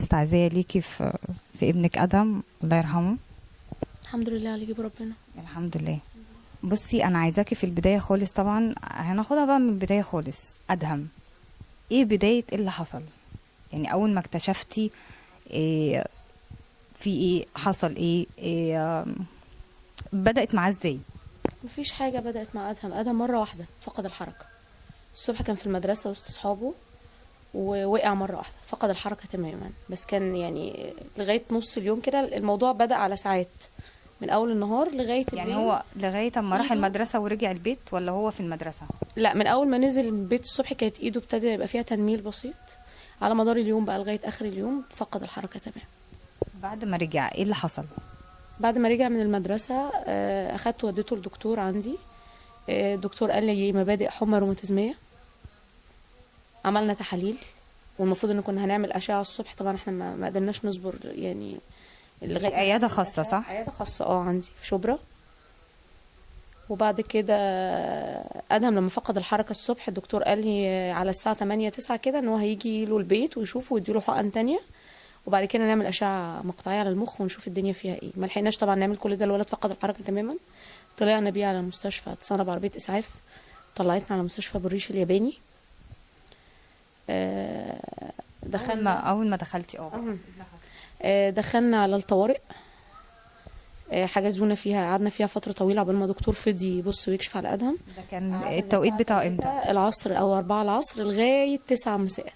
تعزية ليكي في ابنك ادهم الله يرحمه. الحمد لله على جيب ربنا. الحمد لله. بصي انا عايزاكي في البدايه خالص، طبعا هناخدها بقى من البدايه خالص. ادهم ايه بدايه ايه اللي حصل؟ يعني اول ما اكتشفتي إيه، في ايه حصل، ايه بدات معاه ازاي؟ مفيش حاجه بدات مع ادهم مره واحده فقد الحركه. الصبح كان في المدرسه وسط اصحابه ووقع مره واحده فقد الحركه تماما، بس كان يعني لغايه نص اليوم كده الموضوع بدا على ساعات، من اول النهار لغايه يعني الليل. هو لغايه اما راح المدرسه ورجع البيت ولا هو في المدرسه؟ لا، من اول ما نزل من البيت الصبح كانت ايده ابتدى يبقى فيها تنميل بسيط، على مدار اليوم بقى لغايه اخر اليوم فقد الحركه تماما. بعد ما رجع ايه اللي حصل؟ بعد ما رجع من المدرسه اخدت وديته لدكتور عندي. الدكتور قال لي مبادئ حمى روماتيزميه. عملنا تحاليل، والمفروض ان كنا هنعمل اشعه الصبح، طبعا احنا ما قدرناش نصبر يعني لغايه. عياده خاصه صح؟ عياده خاصه عندي في شبرا. وبعد كده ادهم لما فقد الحركه الصبح الدكتور قال لي على الساعه 8 9 كده ان هو هيجي له البيت ويشوفه ويديله حقن تانية، وبعد كده نعمل اشعه مقطعيه على المخ ونشوف الدنيا فيها ايه. ما لحقناش طبعا نعمل كل ده، الولد فقد الحركه تماما. طلعنا بيه على المستشفى، اتصلنا بعربيه اسعاف طلعتنا على مستشفى بالريش الياباني. دخلنا اول ما دخلتي دخلنا على الطوارئ. حجزونا فيها، قعدنا فيها فتره طويله قبل ما دكتور فضي يبص ويكشف على ادهم. ده كان التوقيت بتاعه امتى؟ العصر او 4 العصر لغايه 9 مساء.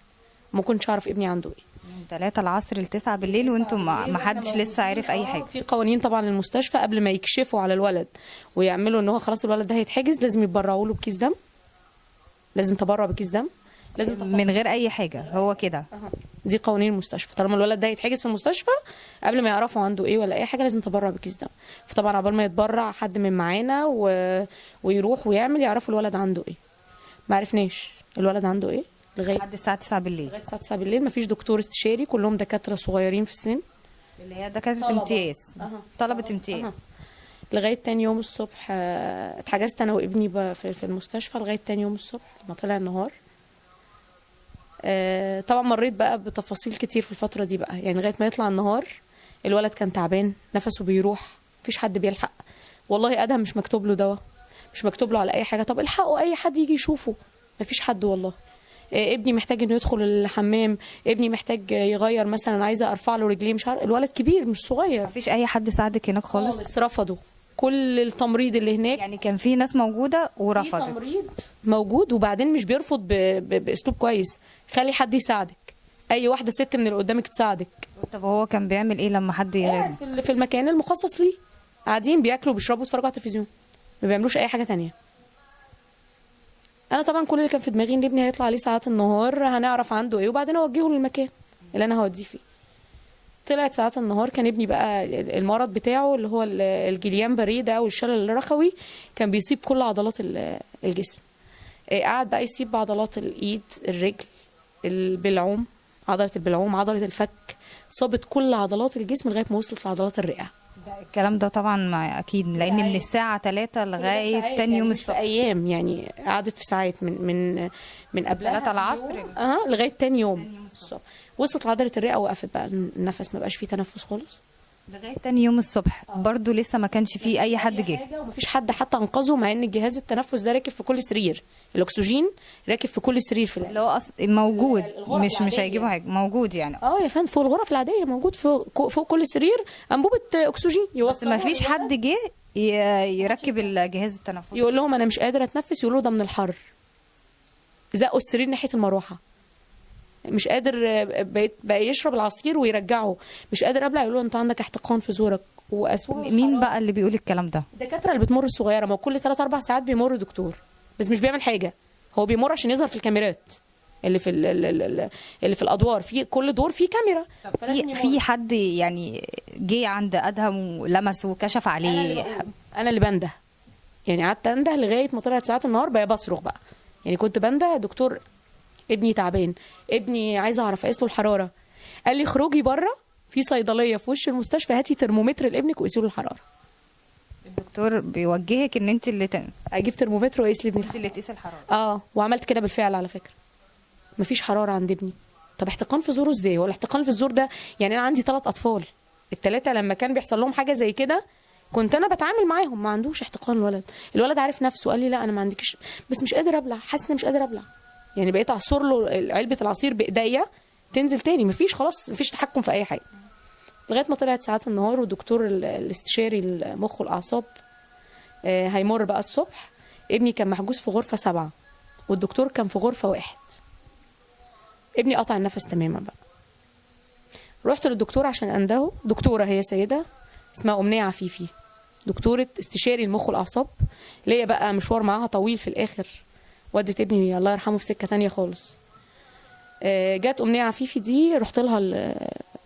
ما كنتش اعرف ابني عنده ايه. من 3 العصر ل 9 بالليل وانتم ما حدش لسه عارف اي حاجه؟ في قوانين طبعا للمستشفى قبل ما يكشفوا على الولد ويعملوا ان هو خلاص الولد ده هيتحجز، لازم يتبرعوا له بكيس دم. لازم تبرع بكيس دم، لازم من غير اي حاجه هو كده. دي قوانين المستشفى، طالما الولد ده هيتحجز في المستشفى قبل ما يعرفوا عنده ايه ولا اي حاجه لازم تبرع بكيس دم. فطبعا عقبال ما يتبرع حد من معانا ويروح ويعمل يعرفوا الولد عنده ايه. ما عرفناش الولد عنده ايه لغايه الساعه 9 بالليل. لغايه الساعه 9 بالليل مفيش دكتور استشاري، كلهم دكاتره صغيرين في السن اللي هي دكاتره امتياز. طلبه امتياز. لغايه تاني يوم الصبح اتحجزت انا وابني في المستشفى لغايه تاني يوم الصبح لما طلع النهار. طبعا مريت بقى بتفاصيل كتير في الفتره دي بقى، يعني لغايه ما يطلع النهار الولد كان تعبان، نفسه بيروح، مفيش حد بيلحق. والله ادهم مش مكتوب له دواء، مش مكتوب له على اي حاجه، طب الحقوا اي حد يجي يشوفه، مفيش حد والله. ابني محتاج انه يدخل الحمام، ابني محتاج يغير مثلا، عايزه ارفع له رجليه، مش عارف، الولد كبير مش صغير. مفيش اي حد ساعدك هناك خالص؟ بس رفضوا كل التمريض اللي هناك. يعني كان في ناس موجوده ورفضت؟ في تمريض موجود، وبعدين مش بيرفض باسلوب كويس، خلي حد يساعدك، اي واحده ست من اللي قدامك تساعدك. طب هو كان بيعمل ايه لما حد قاعد في المكان المخصص ليه، قاعدين بياكلوا بيشربوا بيتفرجوا على التلفزيون، ما بيعملوش اي حاجه تانية. انا طبعا كل اللي كان في دماغي ان ابني هيطلع عليه ساعات النهار هنعرف عنده ايه وبعدين اوجهه للمكان اللي انا هوديه فيه. طلعت ساعات النهار كان ابني بقى المرض بتاعه اللي هو الجليان باريه ده والشلل الرخوي كان بيصيب كل عضلات الجسم. قعد بقى يصيب بعضلات الايد، الرجل، البلعوم، عضله البلعوم، عضله الفك، صابت كل عضلات الجسم لغايه ما وصلت لعضلات الرئه. الكلام ده طبعا ما اكيد لان من الساعه 3 لغايه تاني يوم الصبح. ايام يعني قعدت في ساعات من قبلها 3 العصر لغايه تاني يوم الصبح. وصلت عضله الرئه وقفت بقى النفس، ما بقاش فيه تنفس خالص لغايه تاني يوم الصبح. برضو لسه ما كانش فيه اي حد جه ومفيش حد حتى انقذه، مع ان جهاز التنفس ده راكب في كل سرير، الاكسجين راكب في كل سرير في اللي هو موجود، مش هيجيبوا حاجه موجود يعني. يا فندم فوق الغرف العاديه موجود فوق كل سرير انبوبه اكسجين بس ما فيش حد جه يركب الجهاز التنفسي. يقول لهم انا مش قادر اتنفس، يقولوا ده من الحر، زقوا السرير ناحيه المروحه، مش قادر بقى يشرب العصير ويرجعه، مش قادر ابلع، يقولوا انت عندك احتقان في زورك واسوء. مين بقى اللي بيقول الكلام ده؟ الدكاتره اللي بتمر الصغيره، ما كل 3 4 ساعات بيمر دكتور بس مش بيعمل حاجه، هو بيمر عشان يظهر في الكاميرات اللي في اللي في الادوار، في كل دور في كاميرا. في حد يعني جه عند ادهم ولمسه وكشف عليه؟ انا اللي بنده، يعني قعدت انده لغايه ما طلعت ساعات النهار بقى بصرخ بقى، يعني كنت بنده دكتور ابني تعبان، ابني عايزه اعرف اقيس له الحراره، قال لي اخرجي بره في صيدليه في وش المستشفى هاتي ترمومتر لابنك وقيسي له الحراره. الدكتور بيوجهك ان انت اللي اجيب ترمومتر واقيس لابني، انت اللي تقيسي الحراره؟ وعملت كده بالفعل على فكره، مفيش حراره عند ابني. طب احتقان في زوره ازاي؟ هو الاحتقان في الزور ده يعني انا عندي 3 اطفال، ال3 لما كان بيحصل لهم حاجه زي كده كنت انا بتعامل معاهم، ما عندوش احتقان الولد عارف نفسه، قال لي لا انا ما عندكش، بس مش قادر ابلع، حاسس اني مش قادر ابلع. يعني بقيت اعصر له علبه العصير بايديا تنزل تاني، مفيش خلاص، مفيش تحكم في اي حاجه. لغايه ما طلعت ساعات النهار، والدكتور الاستشاري المخ والاعصاب هيمر بقى الصبح. ابني كان محجوز في غرفه 7 والدكتور كان في غرفه 1. ابني قطع النفس تماما بقى. رحت للدكتور عشان اندهه، دكتوره هي سيده اسمها أمنية عفيفي، دكتورة استشاري المخ والأعصاب، ليا بقى مشوار معاها طويل في الآخر، ودت ابني الله يرحمه في سكة تانية خالص. جت أمنية عفيفي دي، رحت لها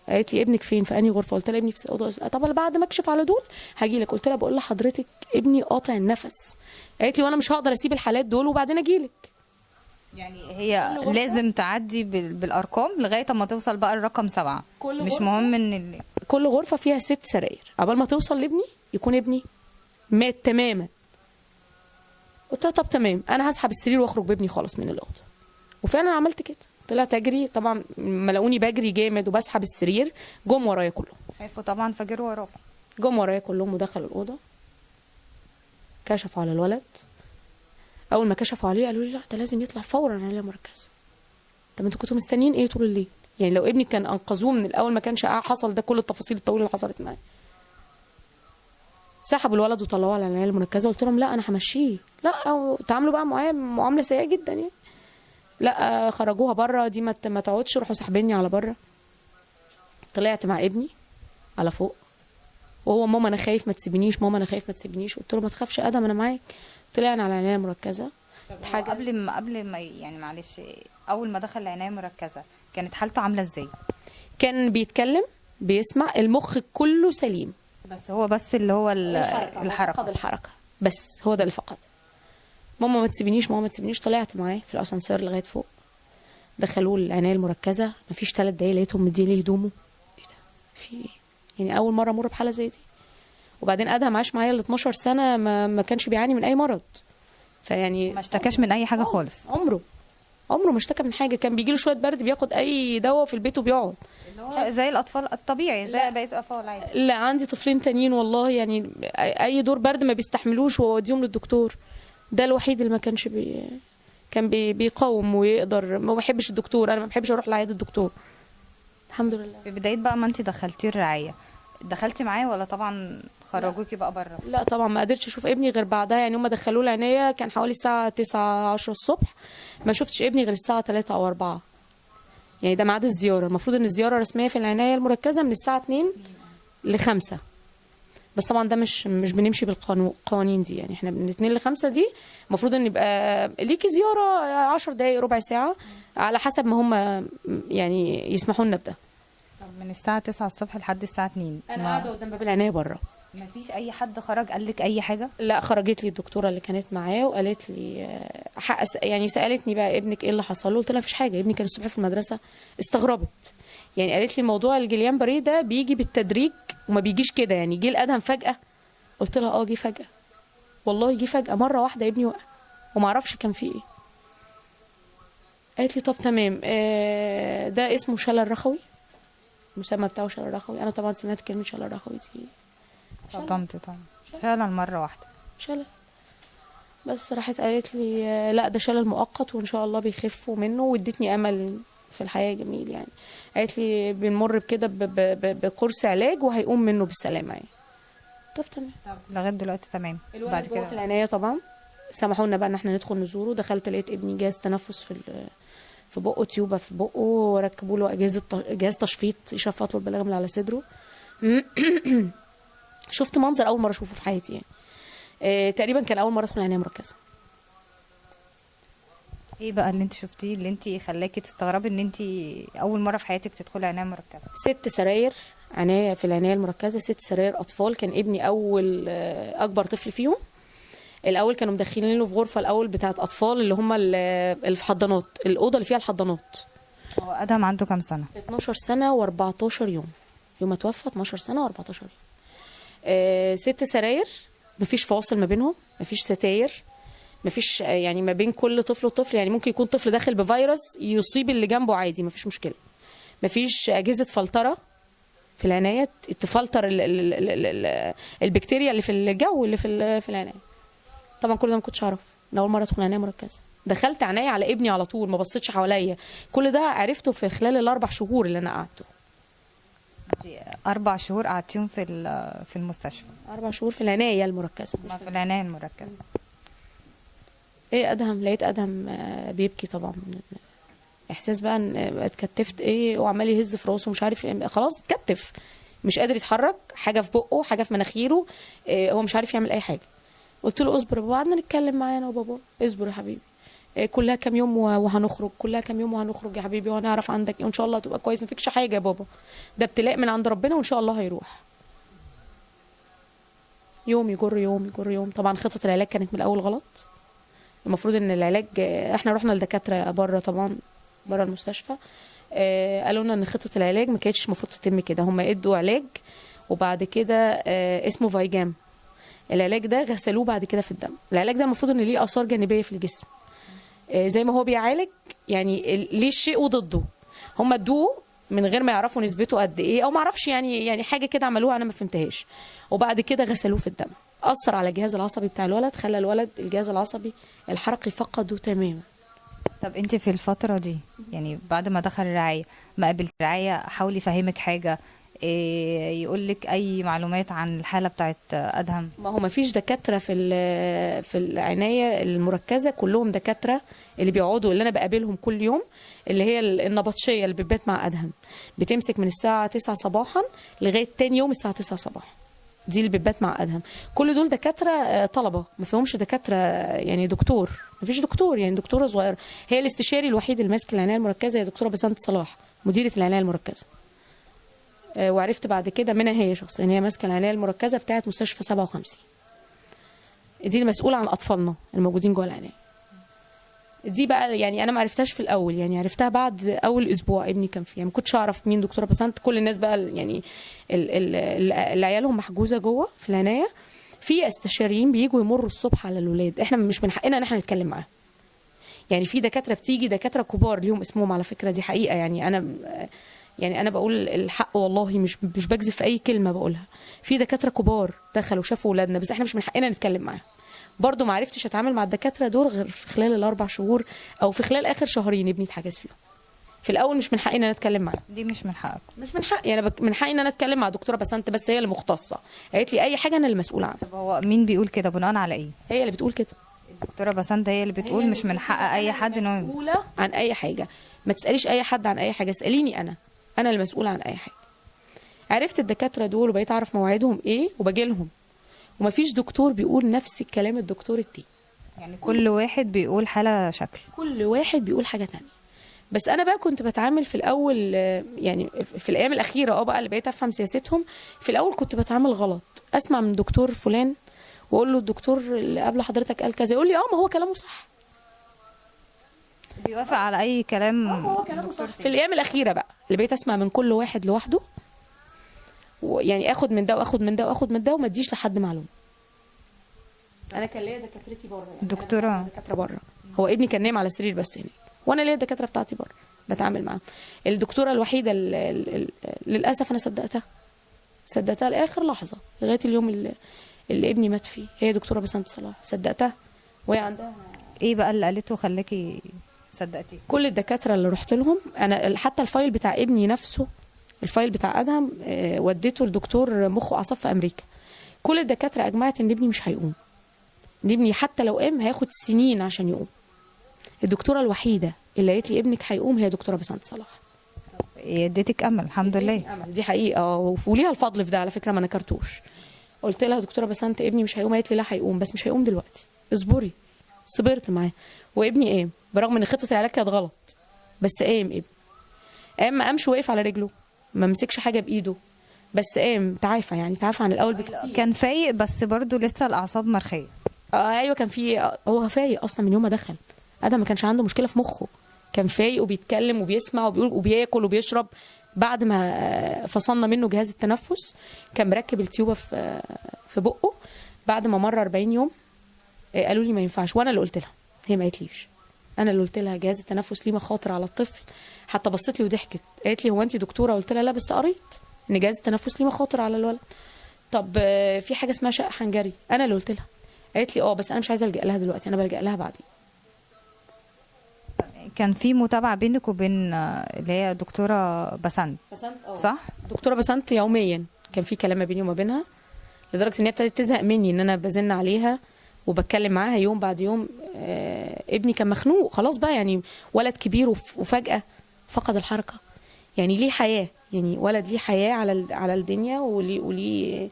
قالت لي ابنك فين، في أنهي غرفة؟ قلت لها ابني في أوضة. طب بعد ما اكشف على دول هاجي لك. قلت لها بقول لحضرتك ابني قاطع النفس. قالت لي وانا مش هقدر اسيب الحالات دول وبعدين اجي لك. يعني هي لازم تعدي بالارقام لغايه اما توصل بقى الرقم 7. مش مهم ان كل غرفه فيها 6 سراير، قبل ما توصل لابني يكون ابني مات تماما. قلت لها طب تمام، انا هسحب السرير واخرج بابني خالص من الاوضه. وفعلا عملت كده، طلعت اجري. طبعا ما لقوني بجري جامد وبسحب السرير، جم ورايا كلهم، خافوا طبعا فجروا وراك. جم ورايا كلهم ودخلوا الاوضه، كشفوا على الولد. اول ما كشفوا عليه قالوا لي لا ده لازم يطلع فورا عنايه مركزه. طب انتوا كنتوا مستنيين ايه طول الليل؟ يعني لو ابني كان انقذوه من الاول ما كانش حصل ده كل التفاصيل الطويله اللي حصلت معايا. سحبوا الولد وطلعوه على العنايه المركزه. قلت لهم لا انا همشيه. لا، تعاملوا بقى معايا معامله سيئه جدا يعني. لا، خرجوها بره، دي ما تقعدش، روحوا سحبيني على بره. طلعت مع ابني على فوق وهو ماما انا خايف ما تسيبنيش، ماما انا خايف ما تسيبنيش. قلت له ما تخافش يا ادم انا معاك. طلعنا على العنايه المركزه. حاجه قبل ما يعني معلش، اول ما دخل العنايه المركزه كانت حالته عامله ازاي؟ كان بيتكلم، بيسمع، المخ كله سليم، بس هو بس اللي هو الحركه فقد الحركه بس، هو ده اللي فقد. ماما ما تسيبنيش، ماما ما تسيبنيش. طلعت معاه في الاسانسير لغايه فوق، دخلوه العنايه المركزه. مفيش 3 دقايق لقيتهم مدين لي هدومه. ايه ده، في ايه؟ يعني اول مره امر بحاله زي دي. وبعدين ادهم عاش معايا ال 12 سنه ما كانش بيعاني من اي مرض، فيعني ما اشتكاش من اي حاجه خالص. عمره ما اشتكى من حاجه. كان بيجي له شويه برد بياخد اي دواء في البيت وبيقعد، اللي هو زي الاطفال الطبيعي، زي بقيه الاطفال عادي. لا عندي طفلين تانيين والله يعني اي دور برد ما بيستحملوش واوديهم للدكتور. ده الوحيد اللي ما كانش كان بيقاوم ويقدر. ما بحبش الدكتور، انا ما بحبش اروح لعياده الدكتور الحمد لله. في بدايه بقى ما انت دخلتيه الرعايه، دخلتي معاه ولا طبعا خرجوكي بقى بره؟ لا طبعا ما قدرتش اشوف ابني غير بعدها. يعني هم دخلوه العنايه كان حوالي الساعه 9 10 الصبح، ما شفتش ابني غير الساعه 3 او 4. يعني ده ميعاد الزياره، المفروض ان الزياره رسميه في العنايه المركزه من الساعه 2 ل 5، بس طبعا ده مش بنمشي بالقوانين دي. يعني احنا من 2 ل 5 دي المفروض ان يبقى ليكي زياره 10 دقائق ربع ساعه على حسب ما هم يعني يسمحوا لنا بده. طب من الساعه 9 الصبح لحد الساعه 2 انا قاعده قدام باب العنايه بره. ما فيش اي حد خرج قال لك اي حاجه؟ لا، خرجت لي الدكتوره اللي كانت معاه وقالت لي يعني سالتني بقى ابنك ايه اللي حصل له. قلت لها مفيش حاجه، ابني كان الصبح في المدرسه. استغربت يعني، قالت لي موضوع الجليان بري ده بيجي بالتدريج وما بيجيش كده، يعني جه الادهم فجاه. قلت لها جه فجاه، والله جه فجاه مره واحده ابني وقع وما اعرفش كان فيه ايه. قالت لي طب تمام، ده اسمه شلل رخوي، المسمى بتاعه شلل رخوي. انا طبعا سمعت كلمه شلل رخوي دي صدمت طبعا، شلل مره واحده، شلل. بس راحت قالت لي لا ده شلل مؤقت وان شاء الله بيخفوا منه، وادتني امل في الحياه جميل يعني. قالت لي بنمر بكده بكورس علاج وهيقوم منه بالسلامه يعني. طب تمام. طب لغايه دلوقتي تمام. بعد كده في العنايه طبعا سمحوا لنا بقى ان احنا ندخل نزوره. دخلت لقيت ابني جهاز تنفس في بقه، تيوبه في بقه، وركبوا له جهاز تشفيط يشفط له البلاغم اللي على صدره. شفت منظر اول مره اشوفه في حياتي يعني. تقريبا كان اول مره ادخل عنايه مركزه. ايه بقى اللي انت شفتيه اللي انت خلاكي تستغربي ان انت اول مره في حياتك تدخلي عنايه مركزه؟ 6 سراير عنايه في العنايه المركزه، 6 سراير اطفال. كان ابني اول اكبر طفل فيهم. الاول كانوا مدخلين له في غرفه الاول بتاعه اطفال اللي هم اللي في حضانات، الاوضه اللي فيها الحضانات. هو ادهم عنده كام سنه؟ 12 سنه و14 يوم. يوم ما توفى 12 سنه و14 يوم. 6 سراير، مفيش فواصل ما بينهم، مفيش ستاير، مفيش يعني ما بين كل طفل وطفل، يعني ممكن يكون طفل داخل بفيروس يصيب اللي جنبه عادي، مفيش مشكله. مفيش اجهزه فلتره في العنايه تفلتر البكتيريا اللي في الجو اللي في العنايه. طبعا كل ده ما كنتش اعرف، انا اول مره ادخل عنايه مركزه، دخلت عنايه على ابني على طول، ما بصيتش حواليا. كل ده عرفته في خلال ال4 شهور اللي انا قعدته. 4 شهور قعدتيهم في المستشفى؟ 4 شهور في العنايه المركزه. ما في العناية المركزة. ايه ادهم، لقيت ادهم بيبكي طبعا. احساس بقى ان اتكتفت ايه، وعمال يهز في راسه مش عارف إيه. خلاص اتكتف، مش قادر يتحرك، حاجه في بقه، حاجه في مناخيره، هو مش عارف يعمل اي حاجه. قلت له اصبر يا بابا، قعدنا نتكلم معاه انا وبابا، اصبر يا حبيبي، كلها كام يوم وهنخرج، كلها كام يوم وهنخرج يا حبيبي، وهنعرف عندك ايه، وان شاء الله هتبقى كويس، ما فيكش حاجه يا بابا، ده ابتلاء من عند ربنا وان شاء الله هيروح. يوم يجر يوم يجر يوم. طبعا خطه العلاج كانت من الاول غلط. المفروض ان العلاج، احنا رحنا لدكاتره بره طبعا، بره المستشفى، قالوا لنا ان خطه العلاج ما كانتش المفروض تتم كده. هم ادوا علاج وبعد كده اسمه فايجام. العلاج ده غسلوه بعد كده في الدم. العلاج ده المفروض ان ليه اثار جانبيه في الجسم، زي ما هو بيعالج يعني ليه الشيء وضده. هم ادوه من غير ما يعرفوا نسبته قد ايه، او ما اعرفش يعني حاجه كده عملوها انا ما فهمتهاش. وبعد كده غسلوه في الدم، اثر على الجهاز العصبي بتاع الولد، خلى الولد الجهاز العصبي الحركي فقده تماما. طب انت في الفترة دي يعني بعد ما دخل الرعاية، ما قابلت الرعاية حاول يفهمك حاجة، يقول لك اي معلومات عن الحالة بتاعت ادهم؟ ما هو ما فيش دكاتره في العنايه المركزه، كلهم دكاتره اللي بيقعدوا، اللي انا بقابلهم كل يوم، اللي هي النبطشيه اللي بتبات مع ادهم، بتمسك من الساعه 9 صباحا لغايه تاني يوم الساعه 9 صباحا، دي اللي بتبات مع ادهم. كل دول دكاتره طلبه، ما فيهمش دكاتره يعني دكتور، ما فيش دكتور، يعني دكتوره صغيره. هي الاستشاري الوحيد اللي ماسك العنايه المركزه هي دكتوره بسنت صلاح، مديره العنايه المركزه. وعرفت بعد كده منها هي شخصيا، هي ماسكه العنايه المركزه بتاعه مستشفى 57، دي المسؤوله عن اطفالنا الموجودين جوه العنايه. دي بقى يعني انا ما عرفتهاش في الاول، يعني عرفتها بعد اول اسبوع ابني كان فيها، ما كنتش اعرف مين دكتوره بسنت. كل الناس بقى يعني اللي عيالهم محجوزه جوه في العنايه، في استشاريين بييجوا يمروا الصبح على الاولاد، احنا مش من حقنا ان احنا نتكلم معاهم. يعني في دكاتره بتيجي، دكاتره كبار ليهم اسمهم على فكره، دي حقيقه. يعني انا بقول الحق والله، مش بكذب في اي كلمه بقولها. في دكاتره كبار دخلوا شافوا اولادنا، بس احنا مش من حقنا نتكلم معاهم. برضو ما عرفتش اتعامل مع الدكاتره دول غير في خلال ال4 شهور او في خلال اخر شهرين ابني اتحجز فيهم. في الاول مش من حقي ان انا اتكلم معاه. دي مش من حقك؟ مش من حقي انا، من حقي ان انا اتكلم مع دكتوره بسنت، بس هي اللي مختصه، قالت لي اي حاجه انا المسؤوله عنها. طب هو مين بيقول كده؟ بناء على ايه؟ هي اللي بتقول كده، الدكتوره بسنت هي اللي بتقول مش من حق اي حد انه مسؤوله عن اي حاجه. ما تساليش اي حد عن اي حاجه، اساليني انا المسؤوله عن اي حاجه. عرفت الدكاتره دول وبقيت اعرف مواعيدهم ايه وباجي لهم، ومفيش دكتور بيقول نفس الكلام الدكتور التاني. يعني كل واحد بيقول حالة شكل، كل واحد بيقول حاجة تانية. بس أنا بقى كنت بتعامل في الأول، يعني في الأيام الأخيرة بقى اللي بقيت أفهم سياستهم. في الأول كنت بتعامل غلط، أسمع من دكتور فلان وأقول له الدكتور اللي قبل حضرتك قال كذا، يقول لي ما هو كلامه صح، بيوافق على أي كلام. هو كلامه صح. في الأيام الأخيرة بقى اللي بقيت أسمع من كل واحد لوحده، يعني اخد من ده واخد من ده واخد من ده، وما اديش لحد معلومه. انا كان ليا دكاترتي بره، يعني دكتوره دكاتره بره، هو ابني كان نايم على السرير بس هناك، وانا ليا الدكاتره بتاعتي بره بتعامل معاهم. الدكتوره الوحيده للاسف انا صدقتها لاخر لحظه، لغايه اليوم اللي ابني مات فيه، هي دكتوره بسنت صلاح، صدقتها. وهي عندها ايه بقى اللي قالته خلاكي صدقتي؟ كل الدكاتره اللي رحت لهم انا، حتى الفايل بتاع ابني نفسه، الفايل بتاع ادهم وديته لدكتور مخ واعصاب في امريكا. كل الدكاتره اجمعت ان ابني مش هيقوم، ان ابني حتى لو قام هياخد سنين عشان يقوم. الدكتوره الوحيده اللي قالت لي ابنك هيقوم هي دكتوره بسنت صلاح. اديتك امل، الحمد لله. أمل. دي حقيقه، وليها الفضل في ده على فكره، ما نكرتوش. قلت لها دكتوره بسنت ابني مش هيقوم، قالت لي لا هيقوم بس مش هيقوم دلوقتي، اصبري. صبرت معاه وابني قام، برغم ان خطه العلاج كانت غلط، بس قام ابني. قام، ما قامش وقف على رجله، ما مسكش حاجه بايده، بس قام تعافى، يعني تعافى عن الاول بكتير. كان فايق بس برضو لسه الاعصاب مرخيه. ايوه كان في، هو فايق اصلا من يوم ما دخل. ادم ما كانش عنده مشكله في مخه، كان فايق وبيتكلم وبيسمع وبيقول وبياكل وبيشرب. بعد ما فصلنا منه جهاز التنفس كان مركب التيوبه في بقه. بعد ما مر 40 يوم قالوا لي ما ينفعش، وانا اللي قلت لها، هي ما قالتليش، انا اللي قلت لها جهاز التنفس ليه مخاطر على الطفل. حتى بصت لي وضحكت، قالت لي هو انت دكتوره؟ قلت لها لا، بس قريت ان جهاز التنفس ليه مخاطر على الولد. طب في حاجه اسمها شق حنجري، انا اللي قلت لها. قالت لي بس انا مش عايزه الجا لها دلوقتي، انا بلجا لها بعدين. كان في متابعه بينك وبين اللي هي دكتوره بسنت؟ صح. دكتوره بسنت يوميا كان في كلام ما بيني وما بينها، لدرجه ان هي ابتدت تزهق مني ان انا بزن عليها وبتكلم معاها يوم بعد يوم. ابني كان مخنوق خلاص بقى، يعني ولد كبير وفجاه فقد الحركه. يعني ليه حياه، يعني ولد ليه حياه على الدنيا، وليه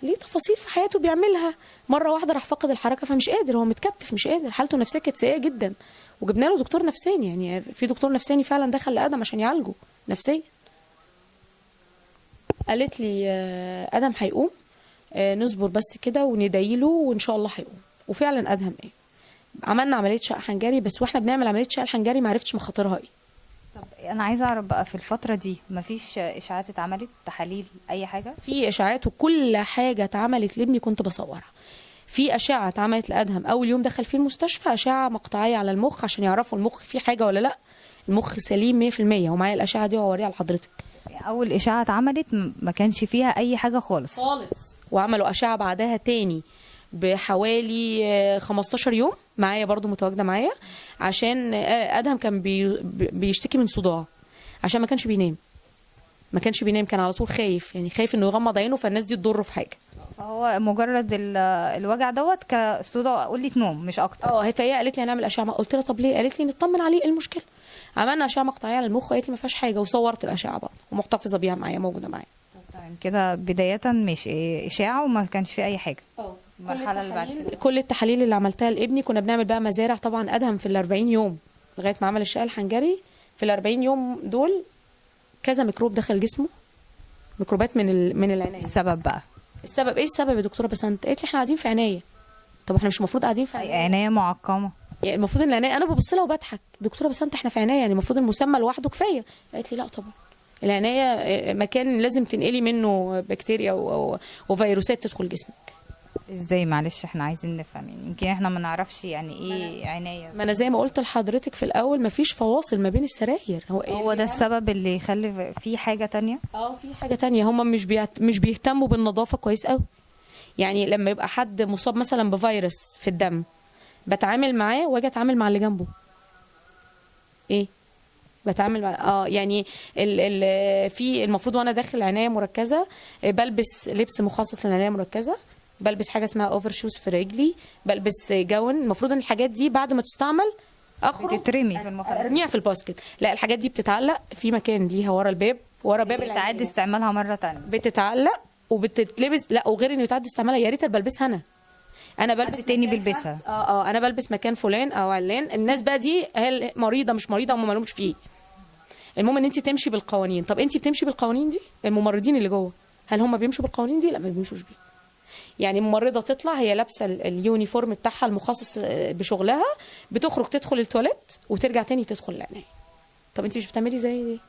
ليه تفاصيل في حياته بيعملها. مره واحده راح فقد الحركه، فمش قادر، هو متكتف مش قادر، حالته النفسيه كانت سيئه جدا. وجبنا له دكتور نفساني، يعني في دكتور نفساني فعلا دخل لادم عشان يعالجه نفسيا. قالت لي ادم هيقوم، نصبر بس كده وندعيله وان شاء الله هيقوم. وفعلا ادهم ايه، عملنا عمليه شق حنجري، بس واحنا بنعمل عمليه شق الحنجري ما عرفتش مخاطرها ايه. طب انا عايزه اعرف بقى، في الفتره دي مفيش اشاعات اتعملت، تحاليل، اي حاجه؟ في اشاعات، وكل حاجه اتعملت لابني كنت بصورها. في اشعه اتعملت لادهم اول يوم دخل فيه المستشفى، اشعه مقطعيه على المخ عشان يعرفوا المخ فيه حاجه ولا لا. المخ سليم 100%، ومعايا الاشعه دي وهوريها لحضرتك. اول اشاعه اتعملت ما كانش فيها اي حاجه خالص خالص. وعملوا اشعه بعدها تاني بحوالي 15 يوم، معايا برضو متواجده معايا، عشان ادهم كان بيشتكي من صداع، عشان ما كانش بينام، كان على طول خايف، يعني خايف انه يغمض عينه فالناس دي تضره في حاجه. هو مجرد الوجع دوت كصداع قلة نوم مش اكتر. فهي قالت لي هنعمل اشعه. قلت لها طب ليه؟ قالت لي نطمن عليه، ايه المشكله؟ عملنا اشعه مقطعيه على المخ، قالت لي ما فيهاش حاجه، وصورت الاشعه برضه ومحتفظه بيها معايا، موجوده معايا. تمام كده، بدايه مش اشاعه وما كانش في اي حاجه. المرحله اللي بعد كده كل التحاليل اللي عملتها لابني كنا بنعمل بقى مزارع. طبعا ادهم في ال40 يوم لغايه ما عمل الشق الحنجري، في ال40 يوم دول كذا ميكروب دخل جسمه، ميكروبات من العنايه. السبب بقى؟ السبب ايه السبب يا دكتوره بسنت؟ قالت لي احنا قاعدين في عنايه. طب احنا مش المفروض قاعدين في عنايه معقمه؟ يعني المفروض ان العنايه، انا ببص لها وبضحك، دكتوره بسنت احنا في عنايه، يعني المفروض المسمى لوحده كفايه. قالت لي لا طبعا، العنايه مكان لازم تنقلي منه بكتيريا وفيروسات تدخل جسمك. ازاي؟ معلش احنا عايزين نفهم، يعني يمكن احنا ما نعرفش يعني ايه عنايه. ما انا زي ما قلت لحضرتك في الاول، ما فيش فواصل ما بين السراير. هو ده السبب اللي يخلي في حاجه تانية؟ في حاجه تانية، هم مش بيهتموا بالنظافه كويس قوي. يعني لما يبقى حد مصاب مثلا بفيروس في الدم، بتعامل معاه واجي اتعامل مع اللي جنبه ايه، بتعامل مع يعني في المفروض وانا داخل عنايه مركزه بلبس لبس مخصص للعنايه المركزه، بلبس حاجه اسمها اوفر شوز في رجلي، بلبس جاون. المفروض ان الحاجات دي بعد ما تستعمل اخرج بتترمي في المخزن، ارميها في الباسكت. لا، الحاجات دي بتتعلق في مكان ليها ورا الباب، ورا باب بتعاد استعمالها مره تانية، بتتعلق وبتتلبس. لا، وغير انه يتعدى استعمالها، يا ريت بلبسها انا بلبس تاني بلبسها. انا بلبس مكان فلان او علان. الناس بقى دي هل مريضه مش مريضه هم ما لهمش فيه. المهم ان انت تمشي بالقوانين. طب انت بتمشي بالقوانين دي؟ الممرضين اللي جوه هل هم بيمشوا بالقوانين دي؟ لا، ما بيمشوش بيها. يعني الممرضه تطلع هي لابسه اليونيفورم بتاعها المخصص بشغلها، بتخرج تدخل التواليت وترجع تاني تدخل العنايه. طب انت مش بتعملي زي دي؟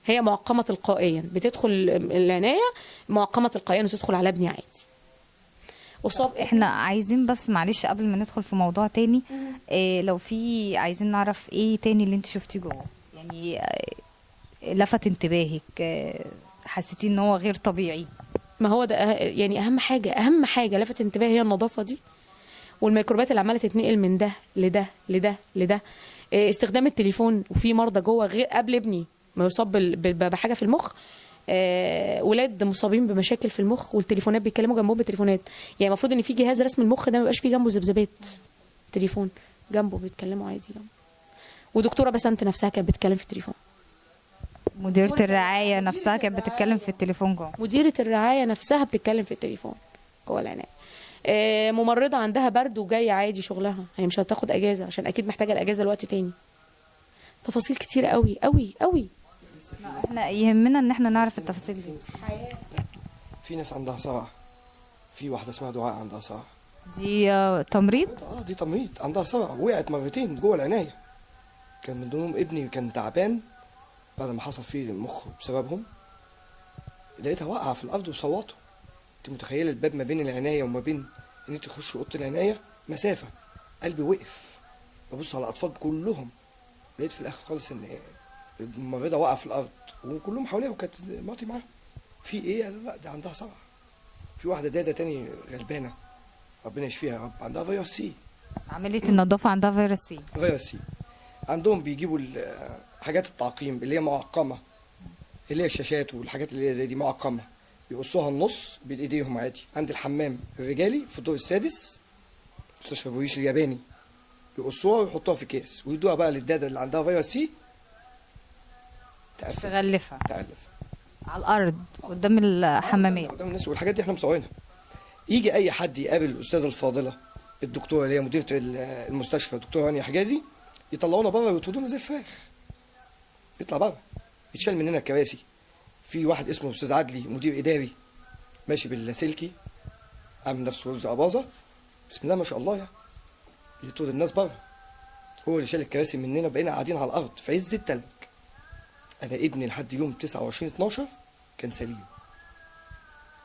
هي معقمه تلقائيا، بتدخل العنايه معقمه تلقائيا وتدخل على ابني عادي. احنا عايزين بس معلش قبل ما ندخل في موضوع تاني، لو في عايزين نعرف ايه تاني اللي انت شفتيه جوه، يعني لفت انتباهك، حسيتي ان هو غير طبيعي؟ ما هو ده يعني اهم حاجه لفت انتباهي هي النظافه دي، والميكروبات اللي عماله تتنقل من ده لده لده لده. استخدام التليفون، وفي مرضى جوه غير قبل ابني ما يصاب بحاجه في المخ، ولاد مصابين بمشاكل في المخ والتليفونات بيتكلموا جنبهم بالتليفونات. يعني المفروض ان في جهاز رسم المخ ده ما يبقاش فيه جنبه ذبذبات، تليفون جنبه بيتكلموا عادي جنبه. ودكتوره بسنت نفسها كانت بتتكلم في التليفون، مديرة الرعاية نفسها كانت بتتكلم في التليفون جوه، مديرة الرعاية نفسها بتتكلم في التليفون جوه العناية. ممرضة عندها برد وجاية عادي شغلها، هي مش هتاخد اجازة عشان اكيد محتاجة الاجازة لوقت تاني. تفاصيل كتير قوي قوي قوي. احنا يهمنا ان احنا نعرف التفاصيل دي. في ناس عندها صرع، في واحدة اسمها دعاء عندها صرع. دي تمريض؟ دي تمريض، عندها صرع، وقعت مرتين جوه العناية. كان من ضمنهم ابني كان تعبان بعد ما حصل فيه المخ بسببهم، لقيتها واقعة في الأرض وصوته. انت متخيلة الباب ما بين العناية وما بين ان انت تخش اوضه العنايه مسافه. قلبي وقف، ببص على الاطفال كلهم، لقيت في الاخر خالص ان الممرضه واقعه في الارض وكلهم حواليها وكانت مراتي معاها. في ايه؟ قالوا لا ده عندها صرع. في واحده داده تاني غلبانه ربنا يشفيها يا رب، عندها فيروس سي. عمليه النظافه عندها فيروس سي. فيروس سي. عندهم بيجيبوا حاجات التعقيم اللي هي معقمه، اللي هي الشاشات والحاجات اللي هي زي دي معقمه، بيقصوها النص بايديهم عادي. عند الحمام الرجالي في الدور السادس مستشفى بويش الياباني، بيقصوها ويحطوها في كيس ويدوها بقى للداده اللي عندها فيروس سي تغلفها تألف على الارض قدام الحمامات. قدام الناس. والحاجات دي احنا مصورينها. يجي اي حد يقابل الاستاذه الفاضله الدكتوره اللي هي مديره المستشفى الدكتوره هانيه حجازي، يطلعونا بره ويطردونا زي الفراخ. يطلع بره، يتشال مننا الكراسي. في واحد اسمه استاذ عدلي مدير اداري ماشي باللاسلكي عامل نفسه رشد اباظه، بسم الله ما شاء الله يعني، يطرد الناس بره. هو اللي شال الكراسي مننا، بقينا قاعدين على الارض في عز التلج. انا ابني لحد يوم 29/12 كان سليم،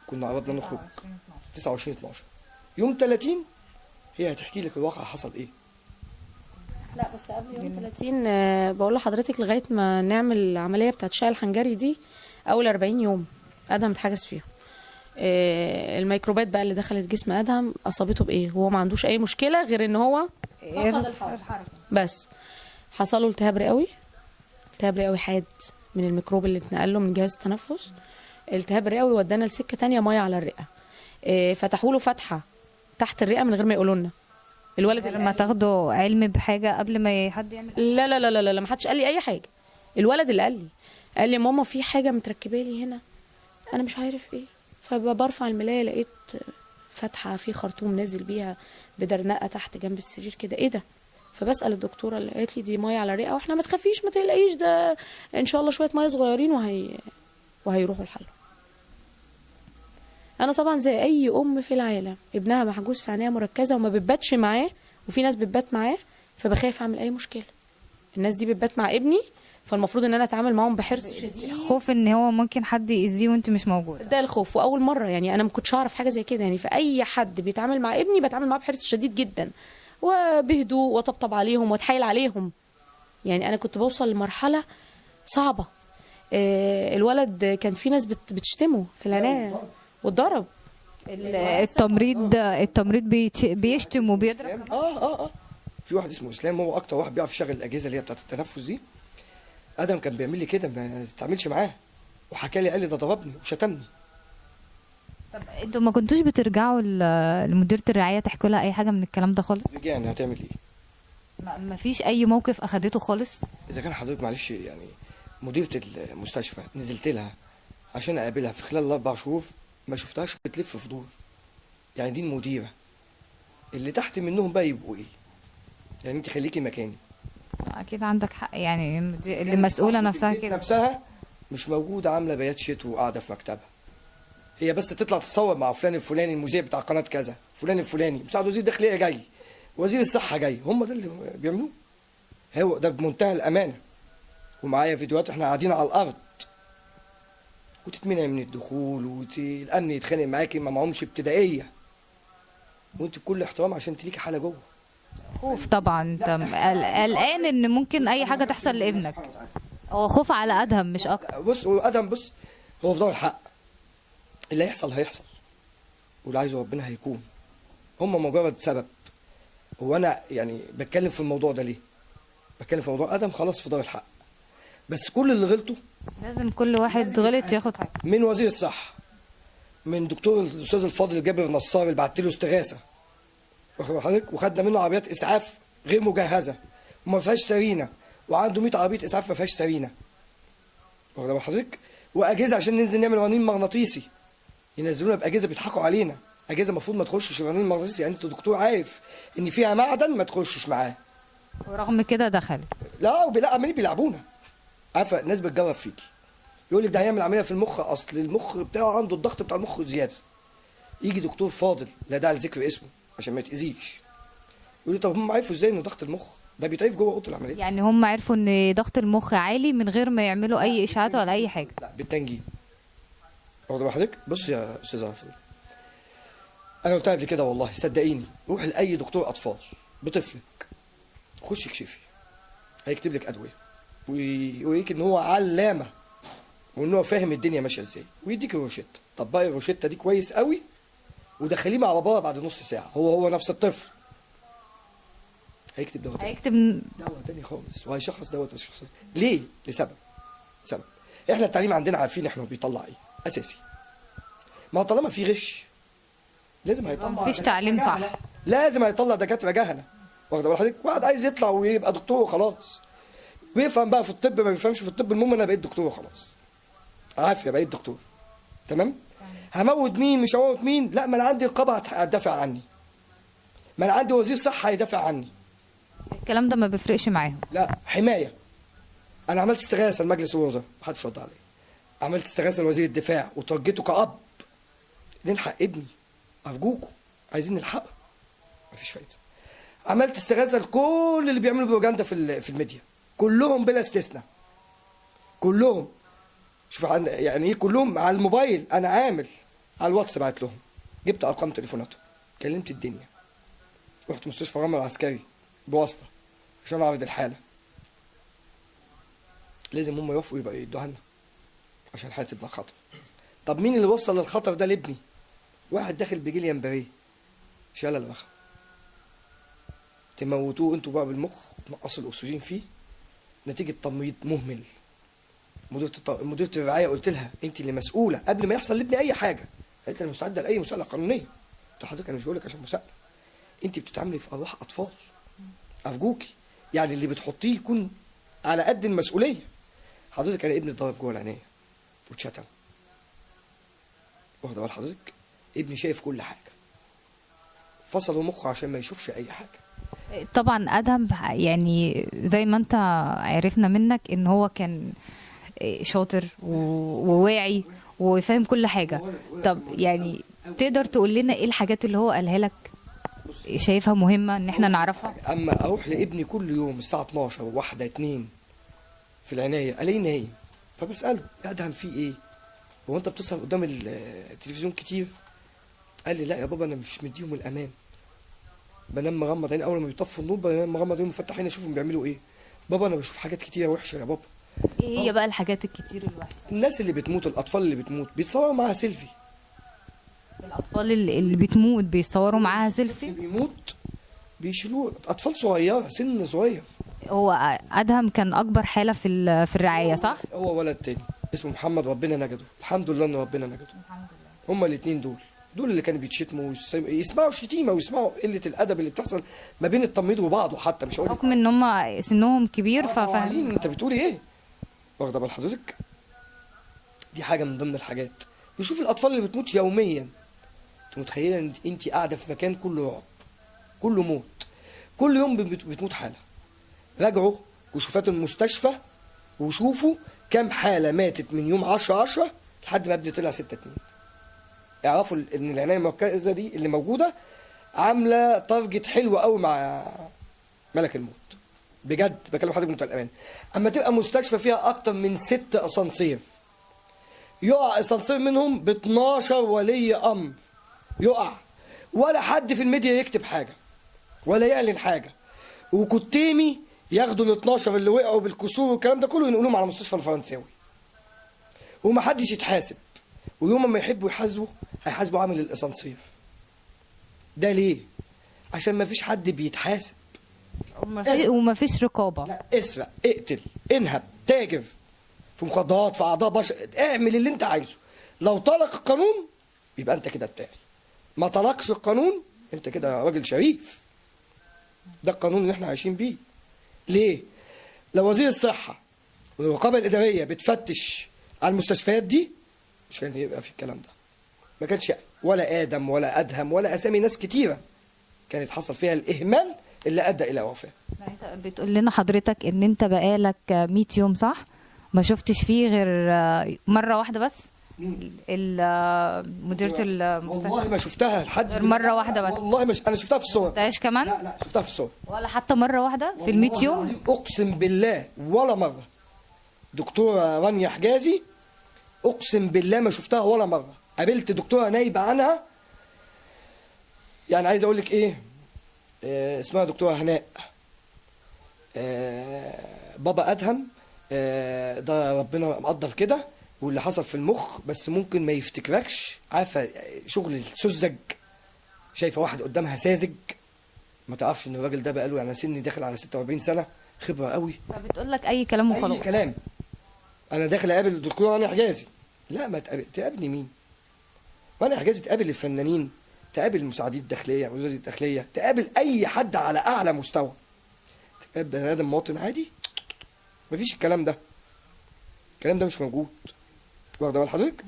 كنا قربنا نخرج 29/12. يوم 30 هي هتحكي لك الواقع حصل ايه. لا بس قبل يوم 30 بقول لحضرتك لغايه ما نعمل العمليه بتاعت الشاي الحنجري دي، اول 40 يوم ادهم اتحجز فيهم. الميكروبات بقى اللي دخلت جسم ادهم اصابته بايه؟ هو ما عندوش اي مشكله غير ان هو فقد الحركه بس. حصل له التهاب رئوي، التهاب رئوي حاد من الميكروب اللي اتنقل له من جهاز التنفس. التهاب الرئوي ودانا لسكه تانية، ميه على الرئه. فتحوا له فتحه تحت الرئه من غير ما يقولوا لنا. الولد لما تاخدوا علم بحاجه قبل ما حد يعمل لا لا لا لا لا، ما حدش قال لي اي حاجه. الولد اللي قال لي ماما في حاجه متركبه لي هنا، انا مش عارف ايه. فبرفع الملايه لقيت فتحه في خرطوم نازل بيها بدرنقه تحت جنب السرير كده. ايه ده؟ فبسال الدكتوره اللي قالت لي دي ميه على الرئه، واحنا ما تخافيش ما تقلقيش، ده ان شاء الله شويه ميه صغيرين وهيروحوا لحالهم. انا طبعا زي اي ام في العالم ابنها محجوز في عنايه مركزه وما بتباتش معاه، وفي ناس بتبات معاه، فبخاف اعمل اي مشكله. الناس دي بتبات مع ابني، فالمفروض ان انا اتعامل معاهم بحرص شديد. خوف ان هو ممكن حد يأذيه وانت مش موجود. ده الخوف، واول مره يعني انا ما كنتش اعرف حاجه زي كده يعني. فاي حد بيتعامل مع ابني بتعامل معاه بحرص شديد جدا وبهدوء وطبطب عليهم واتحايل عليهم. يعني انا كنت بوصل لمرحله صعبه. الولد كان في ناس بتشتمه في العنايه واتضرب. التمريض بيشتم وبيضرب. في واحد اسمه اسلام، هو اكتر واحد بيعرف يشغل الاجهزه اللي هي بتاعت التنفس دي. ادم كان بيعمل لي كده، ما تتعاملش معاه، وحكى لي قال لي ده ضربني وشتمني. طب انتوا ما كنتوش بترجعوا لمديرة الرعاية تحكوا لها اي حاجة من الكلام ده خالص؟ رجعنا، هتعمل ايه؟ ما فيش اي موقف اخدته خالص؟ اذا كان حضرتك معلش يعني مديرة المستشفى نزلت لها عشان اقابلها في خلال ال4 شهور ما شفتهاش بتلف في دور. يعني دي المديرة، اللي تحت منهم بقى يبقوا ايه؟ يعني انت خليكي مكاني. اكيد عندك حق، يعني اللي مسؤولة نفسها كده نفسها مش موجودة، عاملة بيات شتو وقاعدة في مكتبها. هي بس تطلع تتصور مع فلان الفلاني المذيع بتاع قناة كذا، فلان الفلاني مساعد وزير الداخلية جاي، وزير الصحة جاي، هم ده اللي بيعملوه. هو ده بمنتهى الأمانة. ومعايا فيديوهات احنا قاعدين على الأرض وتتمنع من الدخول والأمن يتخانق معاكي، ما معهمش ابتدائية، وانت بكل احترام عشان تليكي حالة جوه. خوف طبعا. انت قلقان ان ممكن اي حاجة تحصل لابنك. هو خوف على ادهم مش اكتر. بص هو ادهم، بص هو في دار الحق، اللي هيحصل هيحصل، واللي عايزه ربنا هيكون. هم مجرد سبب. هو انا يعني بتكلم في الموضوع ده ليه؟ بتكلم في موضوع ادم خلاص في دار الحق، بس كل اللي غلطه لازم كل واحد غلط ياخد حاجه. من وزير الصحه، من دكتور الاستاذ الفاضل جابر نصار اللي بعت له استغاثه، واخد حضرتك، وخدنا منه عربيات اسعاف غير مجهزه وما فيهاش سرينه، وعنده 100 عربيه اسعاف ما فيهاش سرينه، واخد حضرتك، واجهزه عشان ننزل نعمل رنين مغناطيسي، ينزلونا باجهزه بيضحكوا علينا، اجهزه المفروض ما تخشش رنين مغناطيسي. يعني انت دكتور عارف ان فيها معدن ما تخشش معاه، ورغم كده دخلت. لا عمالين بيلعبونا. عارفه الناس بتجرب فيكي، يقول لك ده هيعمل عمليه في المخ، اصل المخ بتاعه عنده الضغط بتاع المخ زياده. يجي دكتور فاضل لا داعي لذكر اسمه عشان ما يتاذيش، يقول لي طب هم عرفوا ازاي ان ضغط المخ ده بيتعرف جوه اوضه العمليه؟ يعني هم عرفوا ان ضغط المخ عالي من غير ما يعملوا اي اشاعات ولا اي حاجه؟ لا بالتنجيم. واخد بال حضرتك؟ بص يا استاذ عفري، انا قلتها قبل كده والله، صدقيني، روح لاي دكتور اطفال بطفلك، خش اكشفي، هيكتب لك ادويه ويوريك ان هو علامه وان هو فاهم الدنيا ماشيه ازاي، ويديك الروشته. طبقي الروشته دي كويس قوي ودخليه مع بابا بعد نص ساعه، هو نفس الطفل هيكتب دواء تاني، هيكتب دواء تاني خالص، وهيشخص دواء تشخيص. ليه؟ لسبب. احنا التعليم عندنا عارفين احنا بيطلع ايه اساسي. ما هو طالما في غش لازم هيطلع، مفيش تعليم صح. لازم هيطلع دكاتره جهله. واخد بال حضرتك؟ واحد عايز يطلع ويبقى دكتور وخلاص، بيفهم بقى في الطب ما بيفهمش في الطب، المهم انا بقيت دكتور وخلاص، عافيه بقيت دكتور. تمام؟ هموت مين مش هموت مين، لا، ما انا عندي رقابه هتدافع عني، ما انا عندي وزير صحه هيدافع عني. الكلام ده ما بيفرقش معاهم. لا، حمايه. انا عملت استغاثه لمجلس الوزراء محدش رد عليا، عملت استغاثه لوزير الدفاع وتوجهته كأب نلحق ابني، ارجوكوا عايزين نلحقه، مفيش فايده. عملت استغاثه لكل اللي بيعملوا بروباجندا في الميديا، كلهم بلا استثناء، كلهم. شوف يعني ايه كلهم؟ على الموبايل انا عامل، على الواتس بعت لهم، جبت ارقام تليفوناتهم، كلمت الدنيا، رحت مستشفى رمل العسكري بواسطه عشان اعرض الحاله. لازم هم يوافقوا يبقى يدوها لنا عشان حاله ابنك خطر. طب مين اللي وصل للخطر ده لابني؟ واحد داخل بجيليان باريه، شلل رخم، تموتوه انتوا بقى بالمخ، تنقصوا الاكسجين فيه نتيجه تمريض مهمل. مديرة الرعايه قلت لها انت اللي مسؤوله قبل ما يحصل لابني اي حاجه، قالت لي انا مستعده لاي مساءله قانونيه. قلت له حضرتك انا مش بقول لك عشان مساءله، انت بتتعاملي في ارواح اطفال، ارجوكي يعني اللي بتحطيه يكون على قد المسؤوليه. حضرتك انا ابني اتضرب جوه العنايه واتشتم، واخده بال حضرتك؟ ابني شايف كل حاجه، فصلوا مخه عشان ما يشوفش اي حاجه. طبعا ادهم يعني زي ما انت عرفنا منك ان هو كان شاطر وواعي وفاهم كل حاجه. طب يعني تقدر تقول لنا ايه الحاجات اللي هو قالها لك شايفها مهمه ان احنا نعرفها؟ اما اروح لابني كل يوم الساعه 12 1 2 في العنايه الاقيه نايم، فبساله يا ادهم في ايه؟ هو انت بتسهر قدام التلفزيون كتير؟ قال لي لا يا بابا انا مش مديهم الامان، بنام مغمض عيني، اول ما بيطفوا النور بنام مغمض عيني مفتح عيني اشوفهم بيعملوا ايه. بابا انا بشوف حاجات كتيره وحشه يا بابا. ايه هي بقى الحاجات الكتير الوحشه؟ الناس اللي بتموت، الاطفال اللي بتموت بيتصوروا معاها سيلفي. الاطفال اللي بتموت بيصوروا معاها سيلفي؟ بيموت بيشيلوه، اطفال صغيره سن صغير. هو ادهم كان اكبر حاله في الرعايه صح؟ هو ولد تاني اسمه محمد، ربنا نجده، الحمد لله ان ربنا نجده. الحمد لله. هما الاثنين دول اللي كانوا بيتشتموا يسمعوا شتيمه ويسمعوا قله الادب اللي بتحصل ما بين التمريض وبعضه، حتى مش هقول بحكم ان هم سنهم كبير فاهمين انت بتقولي ايه، واخده بال حضرتك؟ دي حاجه من ضمن الحاجات. بيشوف الاطفال اللي بتموت يوميا، انت متخيله ان انت قاعده في مكان كله رعب، كله موت، كل يوم بتموت حاله. راجعوا كشوفات المستشفى وشوفوا كم حاله ماتت من يوم 10/10 لحد ما ابني طلع 6/2. اعرفوا ان العنايه المركزه دي اللي موجوده عامله تارجت حلو قوي مع ملك الموت، بجد بكلم حضرتك بمنتهى الامان. اما تبقى مستشفى فيها اكتر من 6 اسانسير، يقع اسانسير منهم ب 12 ولي امر، يقع ولا حد في الميديا يكتب حاجه ولا يعلن حاجه، وكتيمي ياخدوا ال 12 اللي وقعوا بالكسور والكلام ده كله ينقلوهم على مستشفى الفرنساوي ومحدش يتحاسب، ويوم ما يحبوا يحاسبوا هيحاسبوا عامل الاسانسير. ده ليه؟ عشان ما فيش حد بيتحاسب وما فيش رقابه. لا، اسرق، اقتل، انهب، تاجر في مخدرات، في اعضاء بشر، اعمل اللي انت عايزه. لو طلق القانون يبقى انت كده بتاعي، ما طلقش القانون انت كده راجل شريف. ده القانون اللي احنا عايشين بيه. ليه؟ لو وزير الصحه والرقابه الاداريه بتفتش على المستشفيات دي مش كان يبقى في الكلام ده، ما كانش ولا ادم ولا ادهم ولا اسامي ناس كتيره كانت حصل فيها الاهمال اللي ادى الى وفاه. انت بتقول لنا حضرتك ان انت بقالك 100 يوم صح؟ ما شفتش فيه غير مره واحده بس؟ مديرة المستشفى والله ما شفتها لحد غير مره واحده بس. والله مش انا شفتها في الصور. شفتهاش كمان؟ لا شفتها في الصور. ولا حتى مره واحده في ال 100 يوم؟ اقسم بالله ولا مره. دكتوره رانيا حجازي اقسم بالله ما شفتها ولا مره. قابلت دكتوره نايبه عنها يعني عايز اقول لك ايه، اسمها دكتوره هناء، بابا ادهم، ده ربنا مقدر كده، واللي حصل في المخ بس ممكن ما يفتكركش. عارفه شغل السذج، شايفه واحد قدامها ساذج ما تعرفش ان الراجل ده بقاله، يعني سني داخل على 46 سنه، خبره قوي. فبتقول لك اي كلام اي وخلاص. كلام. انا داخل اقابل الدكتور رانيا حجازي، لا ما تقابلني مين؟ رانيا حجازي تقابل الفنانين، تقابل مساعدين الداخليه، وزاره الداخليه، تقابل اي حد على اعلى مستوى. تقابل بني ادم مواطن عادي، مفيش الكلام ده. الكلام ده مش موجود. واخده بال حضرتك؟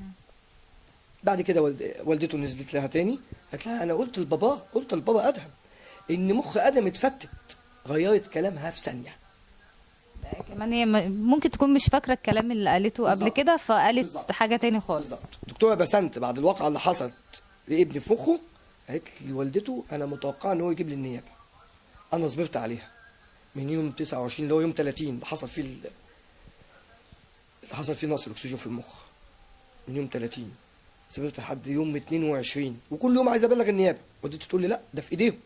بعد كده والدته نزلت لها تاني، قالت لها انا قلت لبابا ادهم ان مخ ادم اتفتت. غيرت كلامها في ثانيه. كمان هي ممكن تكون مش فاكره الكلام اللي قالته قبل بالظبط. كده، فقالت بالظبط. حاجه تاني خالص. بالظبط. دكتوره بسنت بعد الواقعه اللي حصلت لابني في مخه، قالت لي والدته انا متوقعه ان هو يجيب لي النيابه. انا صبرت عليها من يوم 29 اللي هو يوم 30 اللي حصل فيه نقص الاكسجين في المخ. من يوم 30 صبرت لحد يوم 22، وكل يوم عايز ابلغ النيابه. والدته تقول لي لا ده في ايديهم،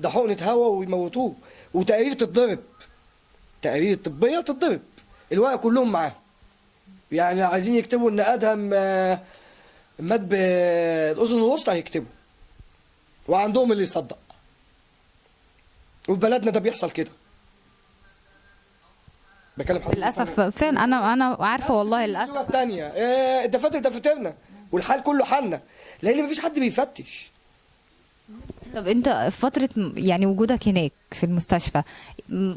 ده حقنه هوا ويموتوه، وتقارير تتضرب، تقارير طبيه تتضرب، الورق كلهم معاهم. يعني عايزين يكتبوا ان ادهم مات بالاذن الوسطى هيكتبوا، وعندهم اللي يصدق. وفي بلدنا ده بيحصل كده. بكلم حضرتك للاسف فعلا انا عارفه والله للاسف. الصوره الثانيه الدفاتر دفاترنا، والحال كله حالنا، لان مفيش حد بيفتش. طب انت في فتره يعني وجودك هناك في المستشفى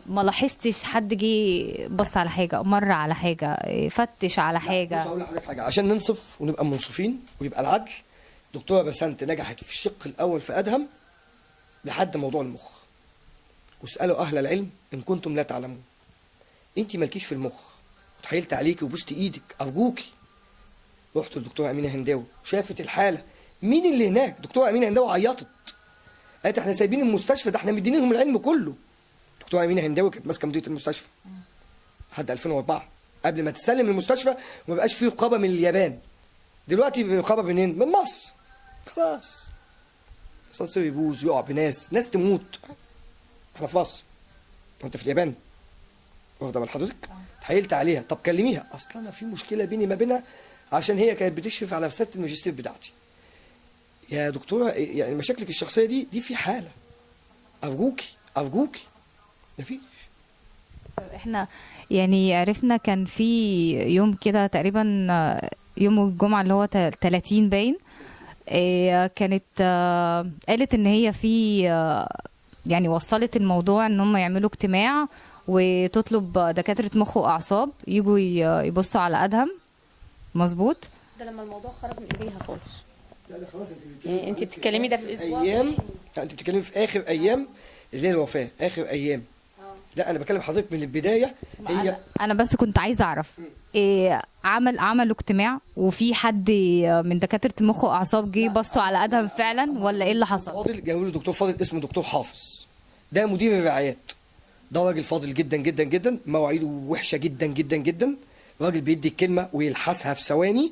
ما لاحظتش حد جه بص على حاجه، مر على حاجه، فتش على بص حاجه؟ اقول لحضرتك حاجه عشان ننصف ونبقى منصفين ويبقى العدل. دكتوره بسنت نجحت في الشق الاول في ادهم لحد موضوع المخ. واسالوا اهل العلم ان كنتم لا تعلمون. انت مالكيش في المخ، وتحايلت عليكي وبوست ايدك ارجوكي. رحت للدكتوره امينه هنداوي، شافت الحاله. مين اللي هناك؟ دكتوره امينه هنداوي عيطت، قالت احنا سايبين المستشفى ده، احنا مدينهم العلم كله. دكتوره امينه هنداوي كانت ماسكه مديريه المستشفى لحد 2004 قبل ما تسلم المستشفى وما بقاش فيه رقابه من اليابان. دلوقتي في رقابه منين؟ من مصر. خلاص الاسانسير يبوظ، يقع بناس، ناس تموت. احنا في مصر وانت في اليابان. واخده بال حضرتك؟ اتحايلت عليها، طب كلميها، اصل انا في مشكله بيني ما بينها عشان هي كانت بتشرف على رساله الماجستير بتاعتي. يا دكتوره يعني مشاكلك الشخصيه دي في حاله، ارجوكي مفيش. طب احنا يعني عرفنا كان في يوم كده تقريبا يوم الجمعه اللي هو 30 باين، كانت قالت ان هي في يعني وصلت الموضوع ان هم يعملوا اجتماع وتطلب دكاتره مخ واعصاب يجوا يبصوا على ادهم. مظبوط؟ ده لما الموضوع خرج من ايديها خالص. لا ده خلاص يعني انت بتتكلمي ده في اسبوع ايام. لا انت بتتكلمي في اخر ايام اللي هي الوفاه، اخر ايام. لا انا بكلم حضرتك من البدايه. هي انا بس كنت عايزه اعرف عملوا اجتماع وفي حد من دكاتره المخ واعصاب جه بصوا على ادهم فعلا، ولا ايه اللي حصل؟ فاضل، جابوا له دكتور فاضل اسمه دكتور حافظ، ده مدير الرعايات. ده راجل فاضل جدا جدا جدا، مواعيده وحشه جدا جدا جدا. راجل بيدي الكلمه ويلحسها في ثواني.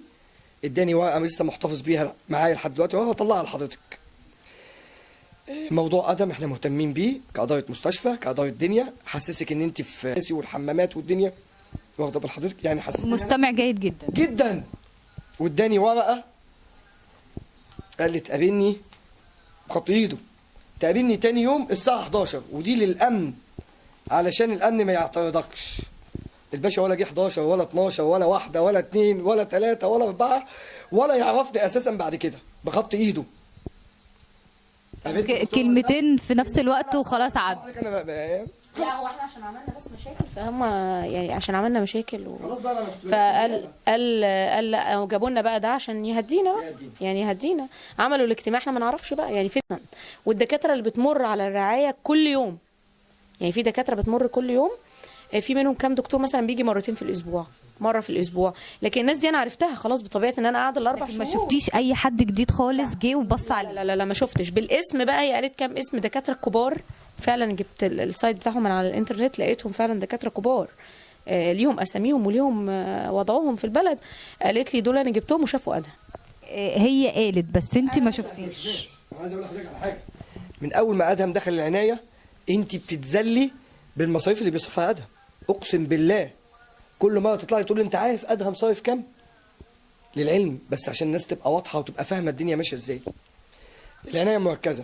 اداني ورقه لسه محتفظ بيها معايا لحد دلوقتي، وهو هطلعها لحضرتك. موضوع ادم احنا مهتمين بيه كاداره مستشفى، كاداره دنيا. حسسك ان انت في ناسي والحمامات والدنيا، واخده بال حضرتك؟ يعني حسسك مستمع جيد جدا جدا. واداني ورقه قال لي تقابلني بخط ايده، تقابلني تاني يوم الساعه 11، ودي للامن علشان الامن ما يعترضكش. الباشا ولا جه 11 ولا 12 ولا واحده ولا 2 ولا 3 ولا 4 ولا يعرفني اساسا بعد كده، بخط ايده. كلمتين في نفس الوقت وخلاص عدوا. انا بقى لا هو احنا عشان عملنا بس مشاكل فهم، يعني عشان عملنا مشاكل خلاص بقى انا فقال لا جابوا لنا بقى ده عشان يهدينا بقى، يعني يهدينا. عملوا الاجتماع احنا ما نعرفش بقى يعني فين. والدكاتره اللي بتمر على الرعايه كل يوم، يعني في دكاتره بتمر كل يوم، في منهم كام دكتور مثلا بيجي مرتين في الاسبوع، مره في الاسبوع. لكن الناس دي انا عرفتها خلاص بطبيعه ان انا قاعده الاربع شهور. ما شفتيش اي حد جديد خالص جه وبص عليه؟ لا ما شفتش بالاسم بقى. هي قالت كام اسم دكاتره كبار، فعلا جبت السايت بتاعهم من على الانترنت لقيتهم فعلا دكاتره كبار، ليهم اساميهم وليهم وضعهم في البلد. قالت لي دول انا جبتهم وشافوا ادهم. هي قالت بس انت ما شفتيش. عايز اقول لحضرتك على حاجه، من اول ما ادهم دخل العنايه انت بتتذلي بالمصاريف اللي بيصرفها ادهم. اقسم بالله كل مره تطلعي تقول لي انت عارف ادهم صارف كام؟ للعلم بس عشان الناس تبقى واضحه وتبقى فاهمه الدنيا ماشيه ازاي. العنايه مركزه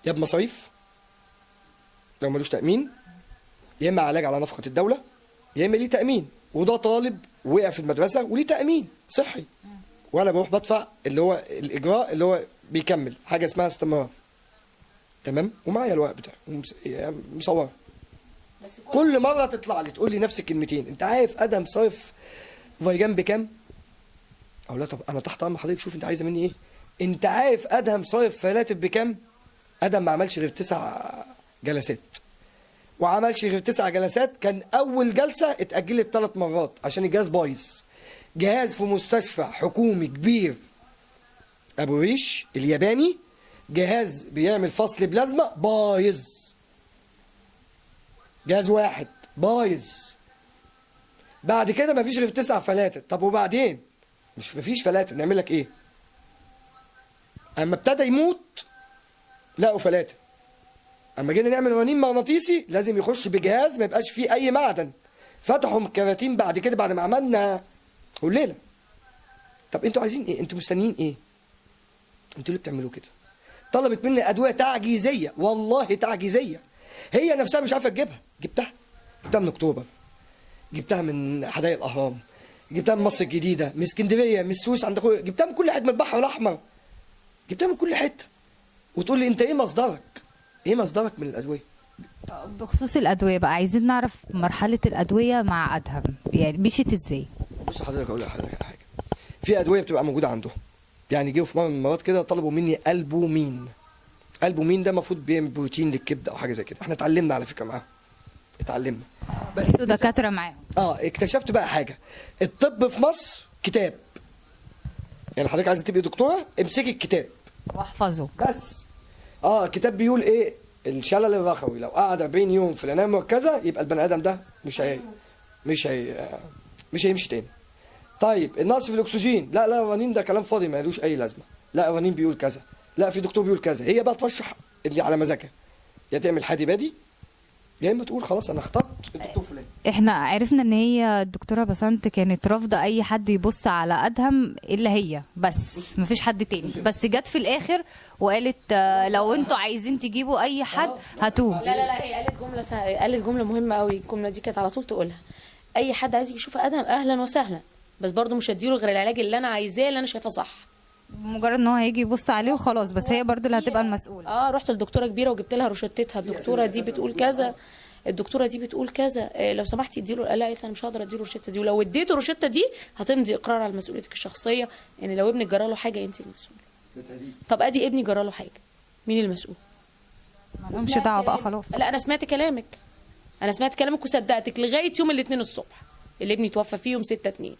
يا بمصاريف لو ملوش تامين، يا اما علاج على نفقه الدوله، يا اما ليه تامين، وده طالب وقع في المدرسه وليه تامين صحي، وانا بروح بدفع اللي هو الاجراء اللي هو بيكمل حاجه اسمها استمرار. تمام؟ ومعايا الورق بتاعي مصور. كل مره تطلع لي تقول لي نفس الكلمتين، انت عارف ادهم صارف فايجان بكام؟ او لا طب انا تحت امر حضرتك، شوف انت عايزه مني ايه؟ انت عارف ادهم صارف فلاتب بكام؟ ادهم ما عملش غير 9 جلسات، وعملش غير 9 جلسات، كان اول جلسه اتاجلت 3 مرات عشان الجهاز بايظ. جهاز في مستشفى حكومي كبير ابو ريش الياباني، جهاز بيعمل فصل بلازما بايظ، جهاز واحد بايظ. بعد كده مفيش غير 9 فلاتر. طب وبعدين مفيش فلاتر، نعمل لك ايه؟ اما ابتدى يموت لقوا فلاتر. اما جينا نعمل رنين مغناطيسي لازم يخش بجهاز ما يبقاش فيه اي معدن، فتحوا الكراتين بعد كده بعد ما عملنا والليله. طب انتوا عايزين ايه؟ انتوا مستنيين ايه؟ انتوا ليه بتعملوا كده؟ طلبت مني ادويه تعجيزيه، والله تعجيزيه، هي نفسها مش عارفه تجيبها. جبتها من اكتوبر، جبتها من حدائق الاهرام، جبتها من مصر الجديده، من اسكندريه، من السويس عند اخويا، جبتها من كل حته، من البحر الاحمر، جبتها من كل حته. وتقول لي انت ايه مصدرك؟ ايه مصدرك من الادويه؟ بخصوص الادويه بقى، عايزين نعرف مرحله الادويه مع ادهم يعني مشيت ازاي؟ بص حضرتك اقول لحضرتك على حاجه، في ادويه بتبقى موجوده عندهم. يعني جه في مره من المرات كده طلبوا مني البومين. البومين ده المفروض بيعمل بروتين للكبد او حاجه زي كده، احنا اتعلمنا على فكره معاهم، اتعلمنا بس انتوا دكاتره معاهم. اكتشفت بقى حاجه، الطب في مصر كتاب. يعني حضرتك عايزه تبقي دكتوره امسكي الكتاب واحفظه بس. كتاب بيقول ايه؟ الشلل الرخوي لو قعد 40 يوم في العنايه المركزه يبقى البني ادم ده مش هيمشي تاني. طيب النقص في الاكسجين، لا الرنين ده كلام فاضي مالوش اي لازمه، لا الرنين بيقول كذا، لا في دكتور بيقول كذا. هي بقى ترشح اللي على مزاجها، يا تعمل حادي بادي يا اما تقول خلاص انا اخترت الدكتور فلان. احنا عرفنا ان هي الدكتوره بسنت كانت رافضه اي حد يبص على ادهم الا هي بس، مفيش حد تاني. بس جت في الاخر وقالت لو انتوا عايزين تجيبوا اي حد هاتوه. لا هي قالت جمله مهمه قوي، الجمله دي كانت على طول تقولها: اي حد عايز يشوف ادهم اهلا وسهلا، بس برضه مش هديله غير العلاج اللي انا عايزاه اللي انا شايفاه صح. مجرد ان هو هيجي يبص عليه وخلاص، بس هي برضه اللي هتبقى المسؤوله. رحت لدكتوره كبيره وجبت لها روشتتها، الدكتوره دي بتقول كذا، الدكتوره دي بتقول كذا، لو سمحتي اديله. لا، قالت انا مش هقدر اديله الروشته دي، ولو اديته الروشته دي هتمضي اقرار على مسؤوليتك الشخصيه ان لو ابنك جرى له حاجه انت المسؤوله. طب ادي ابني جرى له حاجه، مين المسؤول؟ مالهمش دعوه بقى خلاص. لا انا سمعت كلامك وصدقتك لغايه يوم الاثنين الصبح اللي ابني توفى فيه يوم 6/2.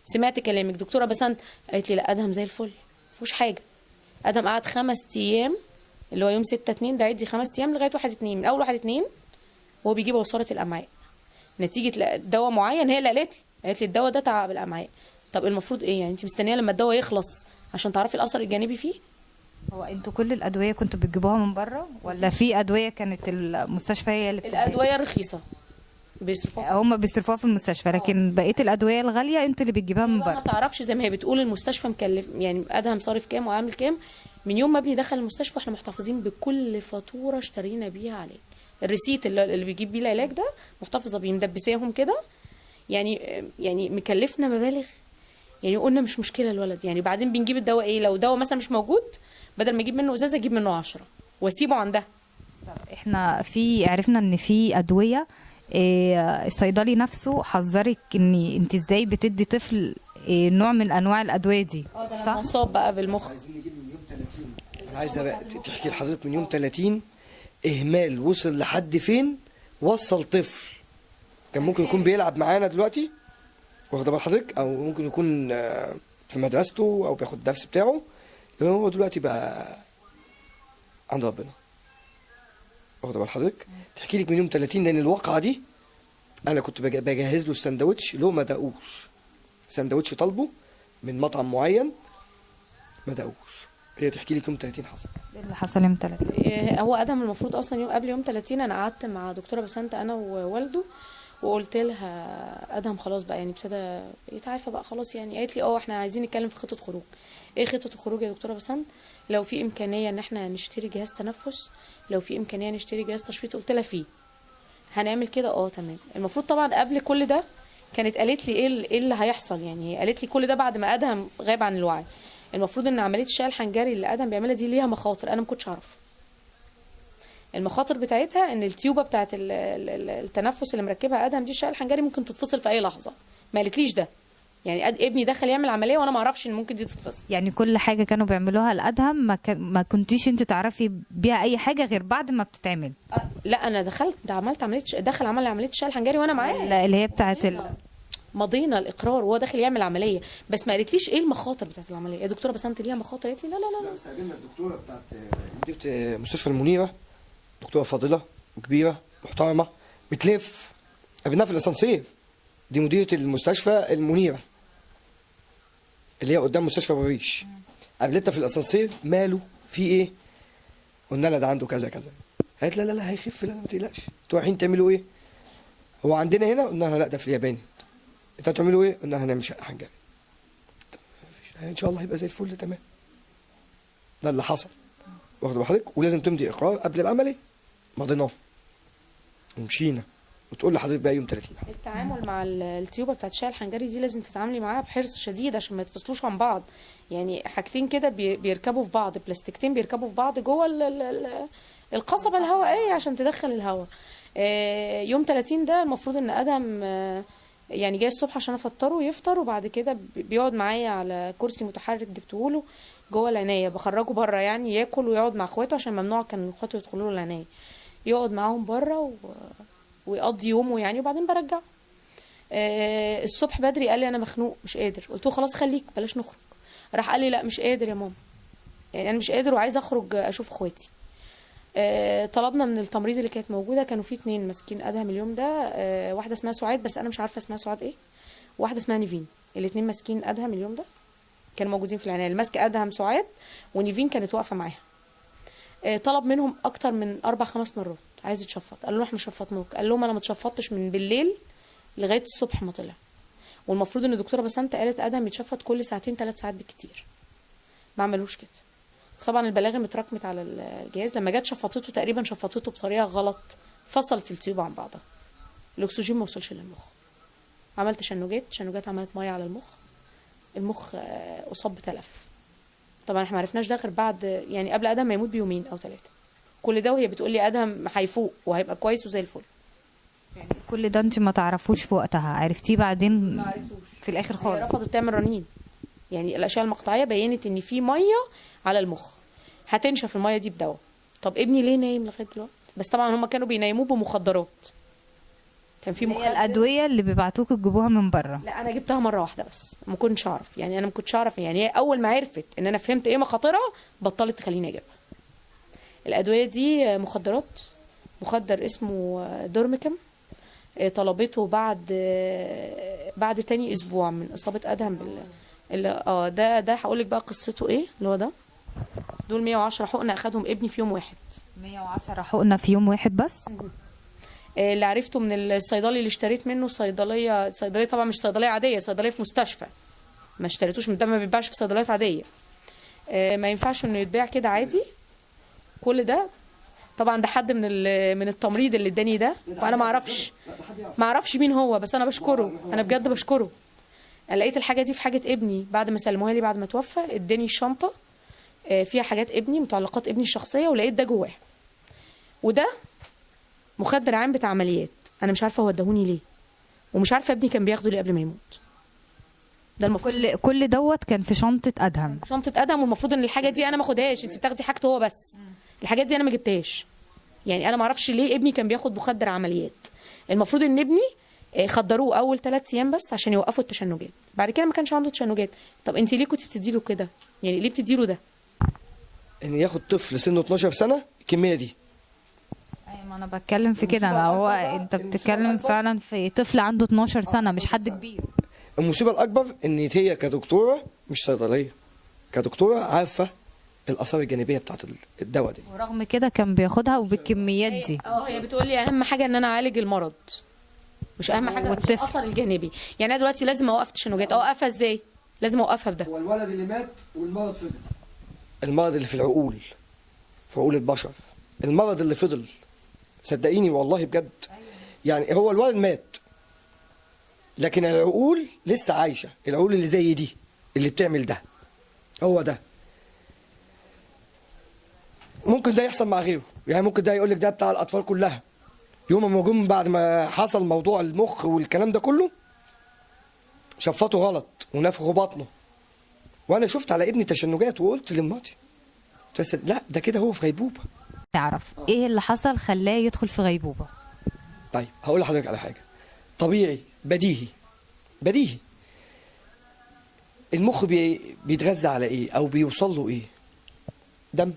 سمعت كلامك. دكتوره بسنت قالت لي لا ادهم زي الفل مفيهوش حاجه. ادهم قعد 5 ايام اللي هو يوم 6/2 ده، عدي 5 ايام لغايه 1/2، من اول 1/2 وهو بيجيب عصاره الامعاء نتيجه دواء معين. هي اللي قالت لي الدواء ده تعب الامعاء. طب المفروض ايه يعني؟ انت مستنيه لما الدواء يخلص عشان تعرفي الاثر الجانبي فيه؟ هو انتوا كل الادويه كنتوا بتجيبوها من بره ولا في ادويه كانت المستشفى هي اللي بتديها؟ الادويه رخيصه بيصرفوها، هم بيصرفوها في المستشفى، لكن بقيه الادويه الغاليه انتوا اللي بتجيبوها من بره. ما تعرفش زي ما هي بتقول المستشفى مكلف، يعني ادهم صارف كام وعامل كام. من يوم ما ابني دخل المستشفى احنا محتفظين بكل فاتوره اشترينا بيها عليه. الريسيت اللي بيجيب بيه العلاج ده محتفظه بيه، مدبساهم كده. يعني مكلفنا مبالغ. يعني قلنا مش مشكله الولد، يعني بعدين بنجيب الدواء ايه، لو دواء مثلا مش موجود بدل ما اجيب منه ازازه اجيب منه 10 واسيبه عندها. طب احنا عرفنا ان في ادويه الصيدلي نفسه حذرك ان انت ازاي بتدي طفل نوع من انواع الادويه دي، صح؟ مصاب بقى بالمخ. عايزين نجيب من يوم 30. انا عايزه بقى تحكي لحضرتك من يوم 30 اهمال وصل لحد فين. وصل طفل كان ممكن يكون بيلعب معانا دلوقتي، واخد بال حضرتك، او ممكن يكون في مدرسته او بياخد الدرس بتاعه، هو دلوقتي بقى عند ربنا، واخد بال حضرتك. تحكي لك من يوم 30 لان الواقعه دي انا كنت بجهز له السندوتش له ما دقوش. سندوتش طالبه من مطعم معين ما دقوش. هي تحكي لك يوم 30 حصل. ايه اللي حصل يوم 30؟ هو ادهم المفروض اصلا يوم قبل يوم 30 انا قعدت مع دكتوره بسنت انا ووالده، وقلت لها ادهم خلاص بقى يعني ابتدى يتعافى بقى خلاص يعني. قالت لي احنا عايزين نتكلم في خطه خروج. ايه خطه الخروج يا دكتوره بسنت؟ لو في امكانيه ان احنا نشتري جهاز تنفس، لو في امكانيه نشتري جهاز تشفيط. قلت لها فيه، هنعمل كده تمام. المفروض طبعا قبل كل ده كانت قالت لي ايه اللي هيحصل يعني. قالت لي كل ده بعد ما ادهم غاب عن الوعي. المفروض ان عمليه الشلل الحنجري اللي ادهم بيعملها دي ليها مخاطر، انا ما كنتش اعرف المخاطر بتاعتها. ان التيوبه بتاعت التنفس اللي مركبها ادهم دي الشلل الحنجري ممكن تتفصل في اي لحظه. ما قالتليش ده يعني. ابني دخل يعمل عمليه وانا ما اعرفش ان ممكن دي تتفصل. يعني كل حاجه كانوا بيعملوها لادهم ما كنتيش انت تعرفي بيها اي حاجه غير بعد ما بتتعمل؟ لا انا دخلت عملت عمليه دخل عمل عمليه الشلل الحنجري وانا معاه. اللي هي بتاعت مضينا الاقرار وهو داخل يعمل عمليه، بس ما قالتليش ايه المخاطر بتاعت العمليه. يا دكتوره بسنت ليها مخاطر؟ قالت لي لا لا لا. بس قابلنا الدكتوره بتاعت مديره مستشفى المنيره، دكتوره فاضله وكبيره محترمه بتلف. قابلناها في الاسانسير، دي مديره المستشفى المنيره اللي هي قدام مستشفى بوريش. قابلتنا في الاسانسير، ماله في ايه؟ قلنا لها ده عنده كذا كذا. قالت لا لا لا هيخف، لا ما تقلقش. انتوا رايحين تعملوا ايه؟ هو عندنا هنا؟ قلنا لها لا ده في اليابان. انتوا هتعملوا ايه؟ قلنا لها هنعمل شقه حنجري. ان شاء الله هيبقى زي الفل تمام. ده اللي حصل، واخد بحضرتك؟ ولازم تمضي اقرار قبل العمليه. مضيناه ومشينا، وتقول لحضرتك بقى يوم 30 حصل. التعامل مع التيوبه بتاعت الشلل الحنجري دي لازم تتعاملي معاها بحرص شديد عشان ما يتفصلوش عن بعض. يعني حاجتين كده بيركبوا في بعض، بلاستيكتين بيركبوا في بعض جوه القصبه الهوائيه عشان تدخل الهواء. يوم 30 ده المفروض ان ادهم يعني جاي الصبح عشان افطره ويفطر، وبعد كده بيقعد معايا على كرسي متحرك جبتهوله جوه العنايه. بخرجه بره يعني ياكل ويقعد مع اخواته عشان ممنوع كان اخواته يدخلوا له العنايه. يقعد معاهم بره ويقضي يومه يعني، وبعدين برجعه. الصبح بدري قال لي انا مخنوق مش قادر. قلت له خلاص خليك بلاش نخرج. راح قال لي لا مش قادر يا ماما، يعني انا مش قادر وعايز اخرج اشوف اخواتي. طلبنا من التمريض اللي كانت موجوده، كانوا في 2 ماسكين ادهم اليوم ده. واحده اسمها سعاد بس انا مش عارفه اسمها سعاد ايه، وواحده اسمها نيفين. الاثنين ماسكين ادهم اليوم ده، كانوا موجودين في العنايه. اللي ماسكه ادهم سعاد، ونيفين كانت واقفه معاها. طلب منهم اكتر من 4-5 مرات عايز يتشفط. قالوا له احنا شفطناك. قال لهم انا ما اتشفطتش من بالليل لغايه الصبح ما طلع. والمفروض ان الدكتوره بسنت قالت ادهم يتشفط كل 2-3 ساعات بالكتير. ما عملوش كده. طبعا البلاغم اتراكمت على الجهاز. لما جت شفطته تقريبا شفطته بطريقه غلط، فصلت التيوب عن بعضها، الاكسجين ما وصلش للمخ. عملت تشنجات عملت ميه على المخ اصاب بتلف. طبعا احنا ما عرفناش ده غير بعد يعني قبل ادهم ما يموت بيومين او 3. كل ده وهي بتقول لي ادهم هيفوق وهيبقى كويس وزي الفل. يعني كل ده انت ما تعرفوش في وقتها، عرفتيه بعدين؟ ما عرفتوش في الاخر هي خالص. رفضت تعمل رنين. يعني الاشعه المقطعيه بينت ان في ميه على المخ، هتنشف الميه دي بدواء. طب ابني ليه نايم لغايه دلوقتي؟ بس طبعا هم كانوا بينيموه بمخدرات. كان في هي الادويه اللي بيبعتوك تجيبوها من بره؟ لا انا جبتها مره واحده بس، ما كنتش اعرف يعني. انا ما كنتش اعرف يعني. هي اول ما عرفت ان انا فهمت ايه مخاطرها بطلت تخليني اجيبها. الادويه دي مخدرات، مخدر اسمه دورميكم. طلبته بعد تاني اسبوع من اصابه ادهم ده هقول لك بقى قصته ايه. اللي هو ده، دول 110 حقنه اخدهم ابني في يوم واحد. 110 حقنه في يوم واحد بس؟ اللي عرفته من الصيدلي اللي اشتريت منه، صيدليه طبعا مش صيدليه عاديه، صيدليه في مستشفى. ما اشتريتوش من ده، ما بيتباعش في صيدليات عاديه. ما ينفعش انه يتباع كده عادي. كل ده طبعا ده حد من التمريض اللي اداني ده، وانا ما اعرفش مين هو، بس انا بشكره، انا بجد بشكره. انا لقيت الحاجه دي في حاجه ابني بعد ما سلموها لي بعد ما توفى. اداني الشنطه فيها حاجات ابني، متعلقات ابني الشخصيه، ولقيت ده جواه. وده مخدر عام بتاع عمليات، انا مش عارفه هو اداهوني ليه، ومش عارفه ابني كان بياخده ليه قبل ما يموت. ده المفروض كل دوت كان في شنطه ادهم. شنطه ادهم، والمفروض ان الحاجه دي انا ما اخدهاش. انت بتاخدي حاجته هو بس، الحاجات دي انا ما جبتهاش. يعني انا ما اعرفش ليه ابني كان بياخد مخدر عمليات. المفروض ان ابني خدروه اول 3 ايام بس عشان يوقفوا التشنجات، بعد كده ما كانش عنده تشنجات. طب انت ليه كنت بتديله كده؟ يعني ليه بتديله ده؟ ان ياخد طفل سنه 12 سنه الكميه دي. ايوه، ما انا بتكلم في كده. ما هو انت بتتكلم فعلا في طفل عنده 12 سنه، مش حد كبير. المصيبه الاكبر ان هي كدكتوره مش صيدليه، كدكتوره عارفه الاثار الجانبيه بتاعت الدواء دي. ورغم كده كان بياخدها وبالكميات دي. هي بتقول لي اهم حاجه ان انا اعالج المرض، مش اهم حاجه مش والطفل. الاثر الجانبي. يعني انا دلوقتي لازم اوقف تشنجات، اوقفها ازاي؟ لازم اوقفها بده. هو الولد اللي مات والمرض فضل، المرض اللي في العقول، في عقول البشر، المرض اللي فضل، صدقيني والله بجد. يعني هو الولد مات لكن العقول لسه عايشه، العقول اللي زي دي اللي بتعمل ده، هو ده. ممكن ده يحصل مع غيره، يعني ممكن ده يقول لك ده بتاع الاطفال كلها. يوم ما جم بعد ما حصل موضوع المخ والكلام ده كله شفطوا غلط ونفخوا بطنه، وانا شفت على ابني تشنجات وقلت لمراتي لا ده كده هو في غيبوبه. تعرف ايه اللي حصل خلاه يدخل في غيبوبة؟ طيب هقول لحضرتك على حاجه طبيعي بديهي. المخ بيتغذى على ايه او بيوصل له ايه؟ دم،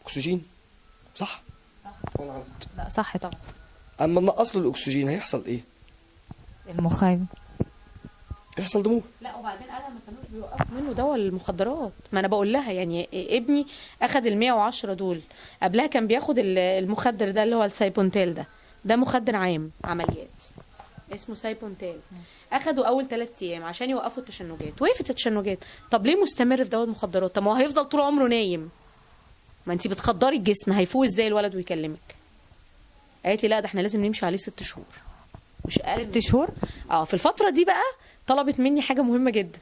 اكسجين، صح ولا غلط؟ لا صح طبعا. اما نقص له الاكسجين هيحصل ايه؟ المخيم. هيحصل دموع. لا وبعدين انا ما كانوش بيوقفوا منه دواء المخدرات. ما انا بقول لها يعني ابني اخد ال 110 دول، قبلها كان بياخد المخدر ده اللي هو السايبونتيل ده مخدر عام عمليات اسمه سايبونتيل. اخدوا اول 3 ايام عشان يوقفوا التشنجات، وقفت التشنجات. طب ليه مستمر في دواء المخدرات؟ طب ما هو هيفضل طول عمره نايم، ما انت بتخدري الجسم، هيفوق ازاي الولد ويكلمك؟ قالت لي لا ده احنا لازم نمشي عليه 6 شهور مش اقل. 6 شهور؟ في الفتره دي بقى طلبت مني حاجه مهمه جدا،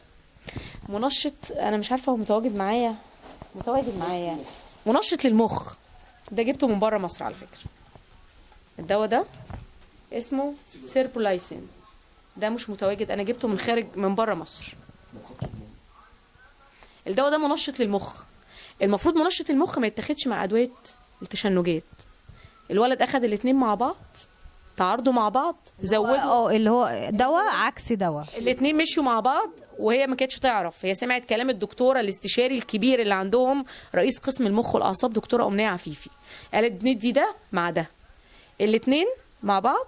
منشط. انا مش عارفه هو متواجد معايا منشط للمخ. ده جبته من بره مصر على فكره. الدواء ده اسمه سيربولايسين، ده مش متواجد، انا جبته من بره مصر. الدواء ده منشط للمخ. المفروض منشط المخ ما يتاخدش مع ادويه التشنجات. الولد اخد الاثنين مع بعض، تعارضوا مع بعض، زودوا اللي هو دواء عكس دواء. الاثنين مشيوا مع بعض، وهي ما كانتش تعرف. هي سمعت كلام الدكتوره الاستشاري الكبير اللي عندهم رئيس قسم المخ والاعصاب دكتوره امنيه عفيفي، قالت ندي ده مع ده. الاثنين مع بعض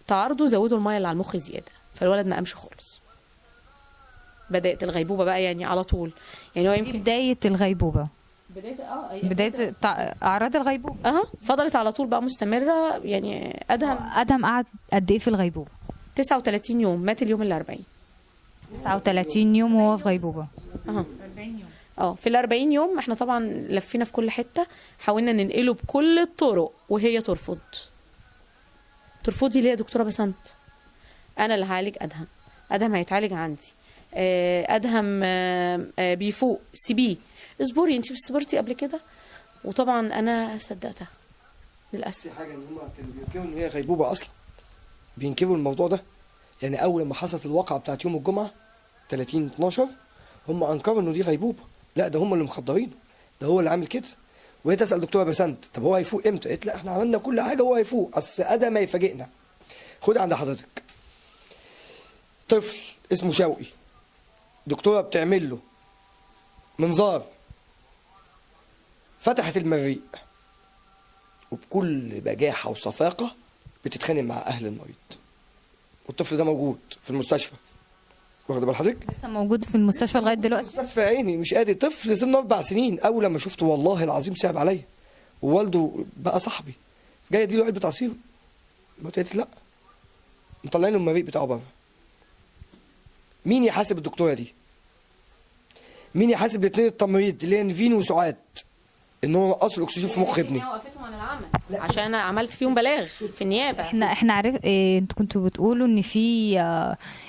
تعارضوا، زودوا الميه اللي على المخ زياده، فالولد ما قامش خالص. بدات الغيبوبه بقى يعني على طول. يعني هو دي يمكن بداية الغيبوبة، بداية أعراض الغيبوبة. فضلت على طول بقى مستمره. يعني أدهم قعد قد إيه في الغيبوبة؟ 39 يوم، مات اليوم ال 40. 39 يوم وهو في غيبوبة. 40 يوم. في ال 40 يوم احنا طبعا لفينا في كل حته، حاولنا ننقله بكل الطرق وهي ترفض. ترفضي ليه يا دكتوره بسنت؟ انا اللي هعالج ادهم هيتعالج عندي. ادهم بيفوق، سيبيه، اصبري، انت مش صبرتي قبل كده؟ وطبعا انا صدقتها للاسف. في حاجه ان هم كانوا بينكروا ان هي غيبوبه اصلا، بينكروا الموضوع ده. يعني اول ما حصلت الواقعه بتاعت يوم الجمعه 30/12 هم انكروا انه دي غيبوبه. لا ده هم اللي مخدرينه، ده هو اللي عامل كده. وهي تسال دكتوره بسنت طب هو هيفوق امتى؟ قالت لا احنا عملنا كل حاجه وهو هيفوق، اصل ادم ما يفاجئنا. خد عند حضرتك طفل اسمه شوقي، دكتوره بتعمل له منظار، فتحت المريء وبكل بجاحه وصفاقه بتتخانق مع اهل المريض، والطفل ده موجود في المستشفى. واخد بال حضرتك؟ لسه موجود في المستشفى لغاية دلوقتي؟ مستشفى عيني مش قادر. طفل سنه 4 سنين. اول لما شفته والله العظيم صعب عليا، ووالده بقى صاحبي، جاي اديله علبه عصير. قالت لا، مطلعين له المريء بتاعه بره. مين يحاسب الدكتوره دي؟ مين يحاسب الاثنين التمريض اللي هي نيفين وسعاد ان هو نقص الاكسجين في مخ ابني؟ وقفتهم عن العمل عشان انا عملت فيهم بلاغ في النيابه. احنا عرف انتوا كنتوا بتقولوا ان في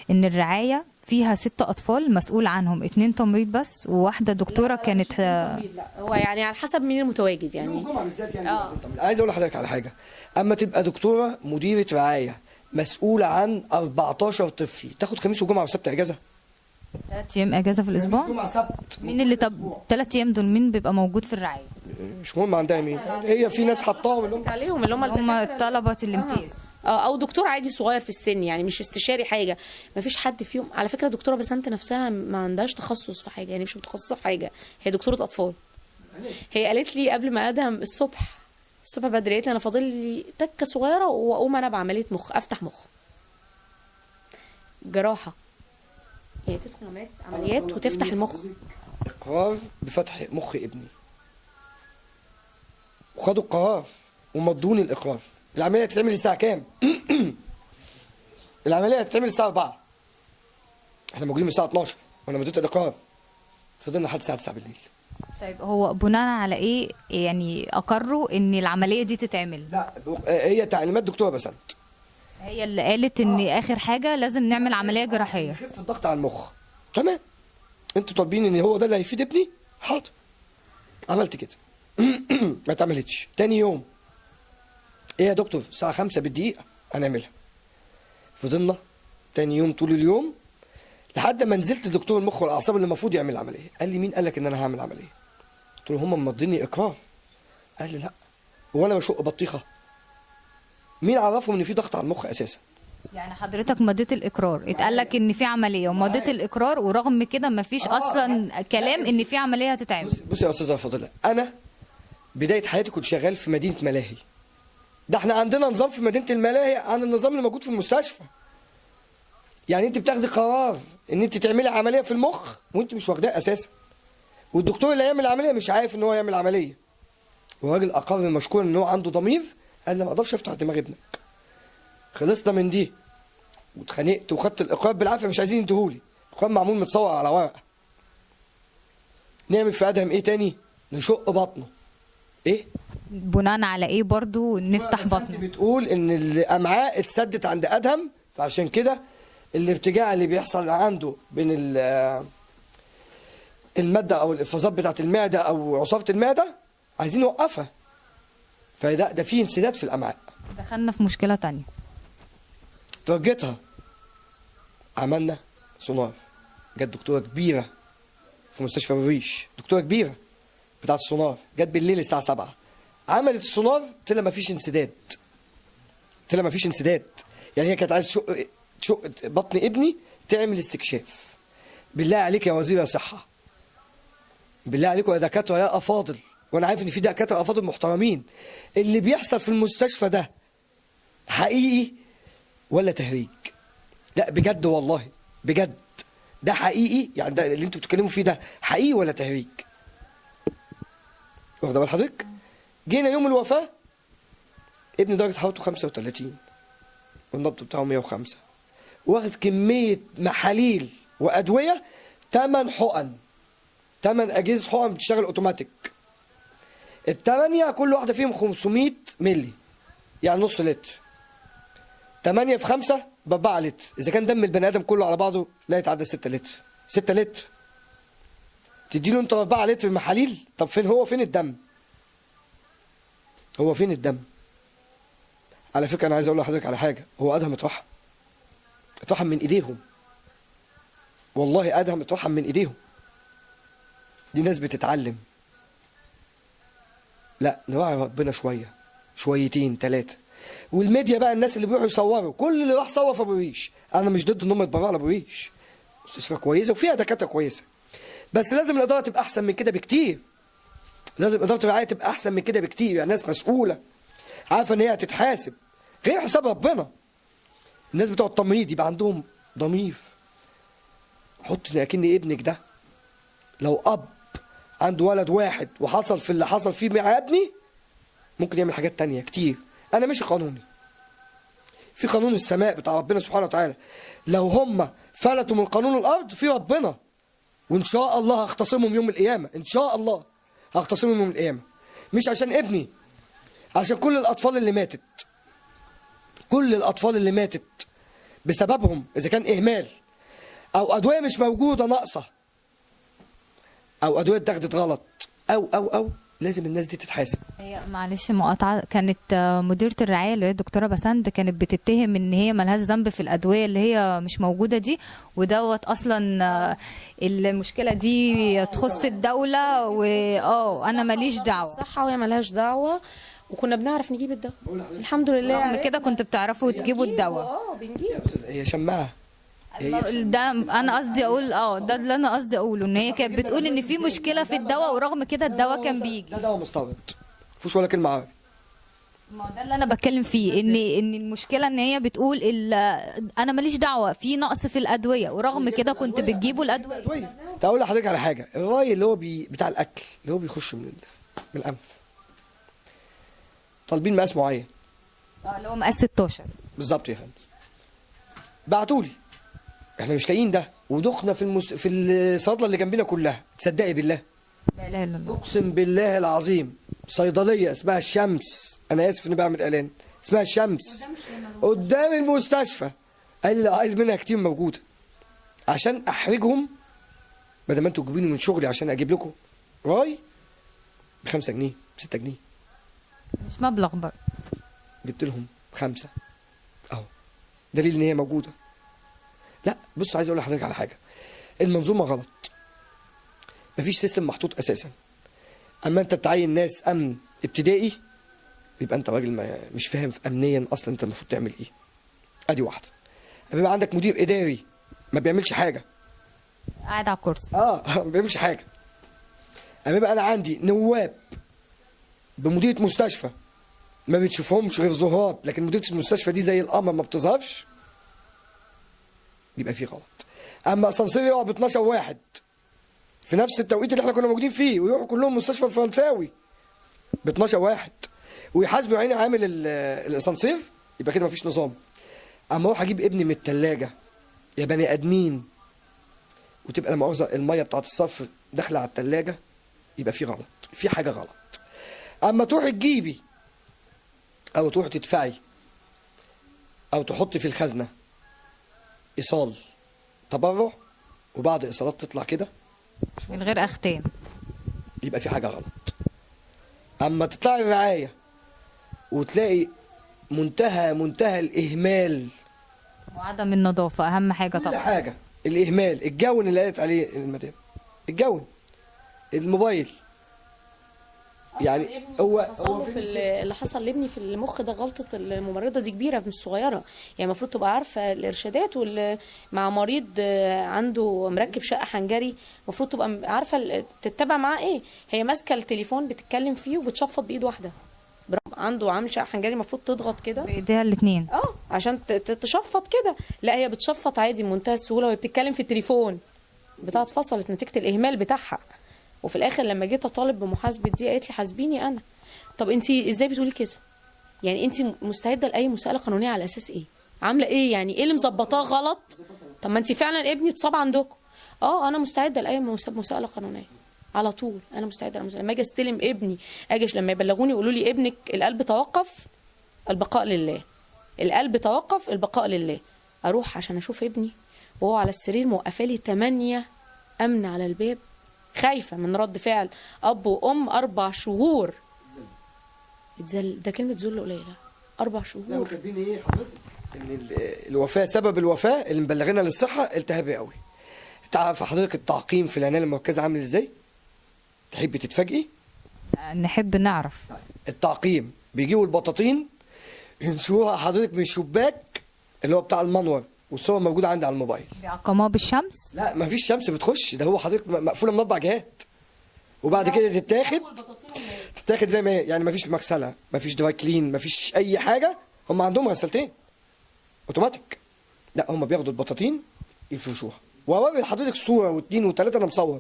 ان الرعايه فيها 6 اطفال مسؤول عنهم 2 تمريض بس وواحده دكتوره كانت. لا هو يعني على حسب مين المتواجد يعني. الجمعه بالذات يعني. عايز اقول لحضرتك على حاجه، اما تبقى دكتوره مديره رعايه مسؤوله عن 14 طفل، تاخد خميس وجمعه وسبت اجازه؟ 3 ايام اجازه في الاسبوع؟ خميس جمعه سبت. مين اللي طب 3 ايام دول مين بيبقى موجود في الرعايه؟ مش مهم عندها مين، هي في ناس حطاهم اللي هم عليهم اللي هم طلبه الامتياز. او دكتور عادي صغير في السن، يعني مش استشاري حاجه. ما فيش حد فيهم على فكره. دكتوره بسنت نفسها ما عندهاش تخصص في حاجه، يعني مش متخصصه في حاجه، هي دكتوره اطفال. هي قالت لي قبل ما ادهم الصبح بدري، قالت لي انا فاضل لي تكه صغيره واقوم انا بعمليه مخ، افتح مخ جراحه. هي تدخل عمليات وتفتح المخ. اقرار بفتح مخ ابني وخدوا القرار ومضوني الاقرار. العمليه هتتعمل الساعه كام؟ العمليه هتتعمل الساعه 4. احنا موجودين من الساعه 12 وانا مديت الاقرار. فضلنا لحد الساعه 9 بالليل. طيب هو بناء على ايه يعني اقروا ان العمليه دي تتعمل؟ لا هي تعليمات دكتوره بسنت. هي اللي قالت ان اخر حاجه لازم نعمل عمليه جراحيه. يخف الضغط على المخ. تمام. انتوا طالبين ان هو ده اللي هيفيد ابني؟ حاضر. عملت كده. ما اتعملتش. تاني يوم ايه يا دكتور؟ الساعه 5 بالدقيقه هنعملها. فضلنا تاني يوم طول اليوم لحد ما نزلت دكتور المخ والاعصاب اللي المفروض يعمل العمليه. قال لي مين قال لك ان انا هعمل عمليه؟ قلت له هم مضيني اقرار. قال لي لا. هو انا بشق بطيخه؟ مين عرفهم ان في ضغط على المخ اساسا؟ يعني حضرتك مضيت الاقرار، اتقال لك ان في عمليه ومضيت الاقرار، ورغم كده ما فيش اصلا كلام ان في عمليه هتتعمل. بصي يا استاذه فاضله، انا بدايه حياتي كنت شغال في مدينه ملاهي. ده احنا عندنا نظام في مدينه الملاهي عن النظام اللي موجود في المستشفى. يعني انت بتاخدي قرار ان انت تعملي عمليه في المخ وانت مش واخداه اساسا. والدكتور اللي هيعمل العمليه مش عارف ان هو يعمل عمليه. والراجل اقر مشكور ان هو عنده ضمير، قال لي ما اقدرش افتح دماغ ابنك. خلصنا من دي واتخانقت وخدت الاقرار بالعافيه، مش عايزين يديهولي. الاقرار معمول متصور على ورقه. نعمل في ادهم ايه تاني؟ نشق بطنه. ايه؟ بناء على ايه برضو نفتح انت بطنه؟ بتقول ان الامعاء اتسدت عند ادهم، فعشان كده الارتجاع اللي بيحصل عنده بين الماده او الافرازات بتاعه المعده او عصاره المعده عايزين نوقفها. فده في انسداد في الامعاء. دخلنا في مشكله تانية. توجهتها. عملنا سونار. جت دكتوره كبيره في مستشفى الريش، دكتوره كبيره بتاعه السونار، جت بالليل الساعه 7. عملت السونار، قلت لها مفيش انسداد. قلت لها مفيش انسداد. يعني هي كانت عايزه تشق بطن ابني تعمل استكشاف. بالله عليك يا وزير الصحه، بالله عليكم يا دكاتره يا افاضل، وانا عارف ان في دكاتره افاضل محترمين، اللي بيحصل في المستشفى ده حقيقي ولا تهريج؟ لا بجد والله بجد، ده حقيقي؟ يعني ده اللي انتوا بتتكلموا فيه ده حقيقي ولا تهريج؟ واخده بال حضرتك؟ جينا يوم الوفاه، ابني درجه حرارته 35 والنبض بتاعه 105، واخد كميه محاليل وادويه 8 حقن، 8 اجهزه حقن بتشتغل اوتوماتيك. ال8 كل واحده فيهم 500 مللي، يعني نص لتر. 8 في 5 ب4 لتر. اذا كان دم البني ادم كله على بعضه لا يتعدى 6 لتر. 6 لتر تديله انت 4 لتر محاليل؟ طب فين الدم؟ هو فين الدم؟ على فكره انا عايز اقول لحضرتك على حاجه، هو ادهم اترحم من ايديهم. والله ادهم اترحم من ايديهم. دي ناس بتتعلم. لا نراعي ربنا شويه، شويتين 3. والميديا بقى الناس اللي بيروحوا يصوروا، كل اللي راح صور في ابو ريش، انا مش ضد ان هم يتبرعوا لابو ريش، مستشفى كويسه وفيها دكاتره كويسه، بس لازم الاداره تبقى احسن من كده بكتير. لازم اداره الرعايه تبقى احسن من كده بكتير، يعني ناس مسؤوله عارفه ان هي هتتحاسب غير حساب ربنا. الناس بتوع التمريض يبقى عندهم ضمير. حط اكن ابنك ده لو اب عنده ولد واحد وحصل في اللي حصل فيه مع ابني، ممكن يعمل حاجات تانية كتير. انا ماشي قانوني، في قانون السماء بتاع ربنا سبحانه وتعالى. لو هم فلتوا من قانون الارض في ربنا، وان شاء الله هختصمهم يوم القيامه. ان شاء الله هختصمهم يوم القيامه، مش عشان ابني، عشان كل الاطفال اللي ماتت، كل الاطفال اللي ماتت بسببهم، اذا كان اهمال او ادويه مش موجوده ناقصه او ادويه اتاخدت غلط او لازم الناس دي تتحاسب. هي معلش مقاطعه، كانت مديره الرعايه اللي هي الدكتوره بسند كانت بتتهم ان هي ملهاش ذنب في الادويه اللي هي مش موجوده دي، ودوت اصلا المشكله دي تخص الدوله، انا ماليش دعوه. الصحه وهي ملهاش دعوه، وكنا بنعرف نجيب الدواء الحمد لله. رغم كده كنت بتعرفوا تجيبوا الدواء؟ بنجيب. هي شماعه. ده انا قصدي اقول ده اللي انا قصدي اقوله، ان هي كانت بتقول ان في مشكله في الدواء، ورغم كده الدواء كان بيجي. ده دواء مستورد، مفيش ولا كلمه عربي. ما ده اللي انا بتكلم فيه، ان المشكله ان هي بتقول انا ماليش دعوه في نقص في الادويه، ورغم كده كنت بتجيبوا الادويه. اقول لحضرتك على حاجه، الراي اللي هو بتاع الاكل اللي هو بيخش من الانف، طالبين مقاس معين. اللي هو مقاس 16. بالظبط يا فندم. بعتوا لي احنا مش لاقيين ده، ودخنا في الصيدله اللي جنبنا كلها، تصدقي بالله؟ لا اله الا الله. اقسم بالله العظيم صيدليه اسمها الشمس، انا اسف اني بعمل اعلان، اسمها الشمس قدام المستشفى. قال لي لو عايز منها كتير موجوده، عشان احرجهم بدل ما انتوا تجيبوني من شغلي عشان اجيب لكم راي ب 5 جنيه ب 6 جنيه. مش مبلغ بقى. جبت لهم 5 اهو، دليل ان هي موجوده. لا بص، عايز اقول لحضرتك على حاجه، المنظومه غلط، مفيش سيستم محطوط اساسا. اما انت تعين ناس امن ابتدائي يبقى انت راجل مش فاهم امنيا اصلا انت المفروض تعمل ايه. ادي واحده. اما يبقى عندك مدير اداري ما بيعملش حاجه، قاعد على الكرسي. ما بيعملش حاجه. اما يبقى انا عندي نواب بمديريه مستشفى ما بتشوفهمش غير ظهورات، لكن مديريه المستشفى دي زي القمر ما بتظهرش، يبقى في غلط. اما اسانسير يقع ب 12 واحد في نفس التوقيت اللي احنا كنا موجودين فيه، ويروحوا كلهم مستشفى الفرنساوي ب 12 واحد، ويحاسبوا عيني عامل الاسانسير، يبقى كده مفيش نظام. اما اروح اجيب ابني من الثلاجه يا بني ادمين، وتبقى لما مؤاخذه الميه بتاعت الصرف داخله على الثلاجه، يبقى في غلط، في حاجه غلط. اما تروحي تجيبي او تروحي تدفعي او تحطي في الخزنه ايصال تبرع، وبعض ايصالات تطلع كده من غير اختام، يبقى في حاجه غلط. اما تطلعي رعايه وتلاقي منتهى الاهمال وعدم النظافه اهم حاجه كل طبعا. حاجه، الاهمال، الجون اللي قالت عليه المدام، الجون، الموبايل، يعني هو اللي حصل لابني في المخ ده غلطه الممرضه دي كبيره مش صغيره، يعني المفروض تبقى عارفه الارشادات، مع مريض عنده مركب شقه حنجري المفروض تبقى عارفه تتبع معاه ايه. هي ماسكه التليفون بتتكلم فيه وبتشفط بايد واحده، عنده عامل شقه حنجري المفروض تضغط كده بايديها الاثنين عشان تشفط كده، لا هي بتشفط عادي بمنتهى السهوله وهي بتتكلم في التليفون، بتاعت اتفصلت نتيجه الاهمال بتاعها. وفي الاخر لما جيت اطالب بمحاسبه دي قالت لي حاسبيني انا. طب انت ازاي بتقولي كده؟ يعني انت مستعده لاي مساءله قانونيه على اساس ايه؟ عامله ايه يعني؟ ايه اللي مظبطاه غلط؟ طب ما انت فعلا ابني اتصاب عندكم. انا مستعده لاي مساءله قانونيه على طول، انا مستعده لما اجي استلم ابني، لما يبلغوني يقولوا لي ابنك القلب توقف، البقاء لله، القلب توقف، البقاء لله، اروح عشان اشوف ابني وهو على السرير موقفالي 8 امن على الباب، خايفه من رد فعل اب وام 4 شهور. ده كلمه ذل قليله، 4 شهور. لا وكاتبين ايه حضرتك؟ ان الوفاه، سبب الوفاه اللي مبلغينا للصحه التهاب رئوي. تعرف حضرتك التعقيم في العنايه المركزه عامل ازاي؟ تحبي تتفاجئي؟ نحب نعرف. التعقيم بيجيبوا البطاطين ينشروها حضرتك من الشباك اللي هو بتاع المنور، والصور موجوده عندي على الموبايل. بيعقموها بالشمس؟ لا مفيش شمس بتخش، ده هو حضرتك مقفوله من 4 جهات، وبعد كده تتاخد زي ما هي، يعني مفيش مغسله، مفيش دراي كلين، مفيش اي حاجه. هم عندهم غسالتين اوتوماتيك، لا هم بياخدوا البطاطين يفرشوها. واوري حضرتك صوره واثنين وثلاثه، انا مصور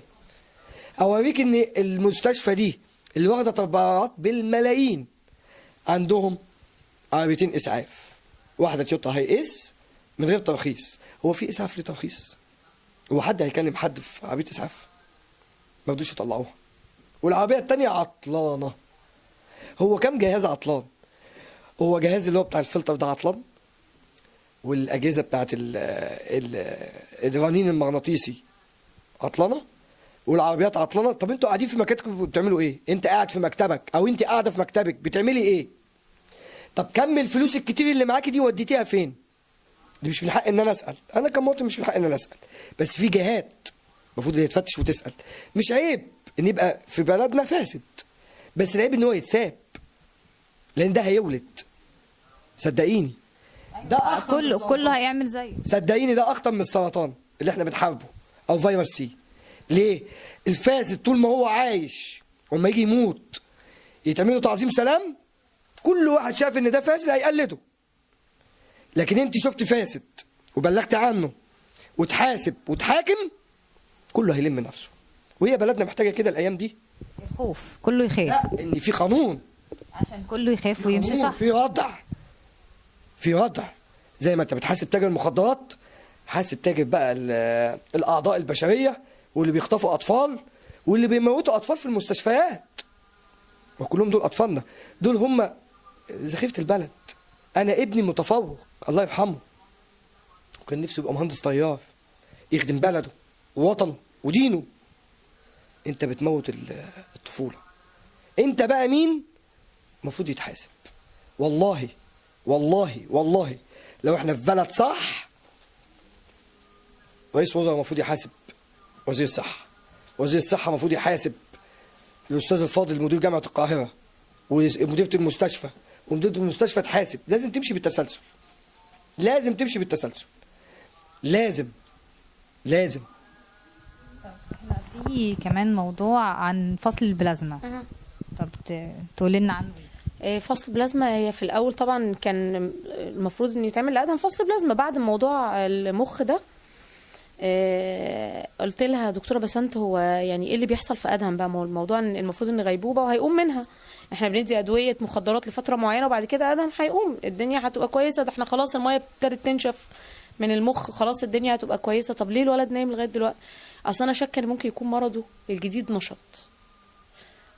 اوريك ان المستشفى دي اللي واخده تبرعات بالملايين عندهم عربيتين اسعاف، واحده تويوتا هاي اس من غير ترخيص. هو في اسعاف ليه ترخيص؟ هو حد هيكلم حد في عربيه اسعاف؟ ما رضوش يطلعوها. والعربيه الثانيه عطلانه. هو كم جهاز عطلان؟ هو جهاز اللي هو بتاع الفلتر ده عطلان، والاجهزه بتاعت الرنين المغناطيسي عطلانه، والعربيات عطلانه. طب انتوا قاعدين في مكاتبكم بتعملوا ايه؟ انت قاعد في مكتبك او انت قاعده في مكتبك بتعملي ايه؟ طب كم الفلوس الكتير اللي معاكي دي وديتيها فين؟ دي مش من حق ان انا اسال، انا كمواطن مش من حق ان انا اسال، بس في جهات المفروض اللي تفتش وتسال. مش عيب ان يبقى في بلدنا فاسد، بس العيب ان هو يتساب، لان ده هيولد. صدقيني ده كله هيعمل زيه. صدقيني ده اخطر من السرطان اللي احنا بنحاربه او فيروس سي. ليه؟ الفاسد طول ما هو عايش وما يجي يموت يتعمل تعظيم سلام، كل واحد شاف ان ده فاسد هيقلده. لكن انت شفت فاسد وبلغت عنه وتحاسب وتحاكم، كله هيلم نفسه. وهي بلدنا محتاجه كده الايام دي. الخوف كله يخاف. لا، ان في قانون عشان كله يخاف ويمشي صح. في وضع زي ما انت بتحاسب تاجر المخدرات، حاسب تاجر بقى الاعضاء البشريه، واللي بيخطفوا اطفال، واللي بيموتوا اطفال في المستشفيات. وكلهم دول اطفالنا، دول هم زخيفه البلد. انا ابني متفوق الله يرحمه، وكان نفسه يبقى مهندس طيار يخدم بلده ووطنه ودينه. انت بتموت الطفوله. انت بقى مين؟ المفروض يتحاسب. والله والله والله لو احنا في بلد صح، رئيس وزراء المفروض يحاسب وزير الصحه، وزير الصحه المفروض يحاسب الاستاذ الفاضل مدير جامعه القاهره، ومديره المستشفى، ومديره المستشفى تحاسب. لازم تمشي بالتسلسل، لازم تمشي بالتسلسل، لازم. احنا في كمان موضوع عن فصل البلازما. طب تقول لنا عنه ايه؟ فصل البلازما هي في الاول طبعا كان المفروض ان يتعمل لادهم فصل بلازما. بعد موضوع المخ ده قلت لها دكتوره بسنت، هو يعني ايه اللي بيحصل في ادهم بقى؟ ما هو الموضوع ان المفروض ان غيبوبه وهيقوم منها. احنا بندي ادويه مخدرات لفتره معينه وبعد كده ادهم هيقوم، الدنيا هتبقى كويسه. ده احنا خلاص الميه ابتدت تنشف من المخ، خلاص الدنيا هتبقى كويسه. طب ليه الولد نايم لغايه دلوقتي؟ اصل انا شاكه ان ممكن يكون مرضه الجديد نشط.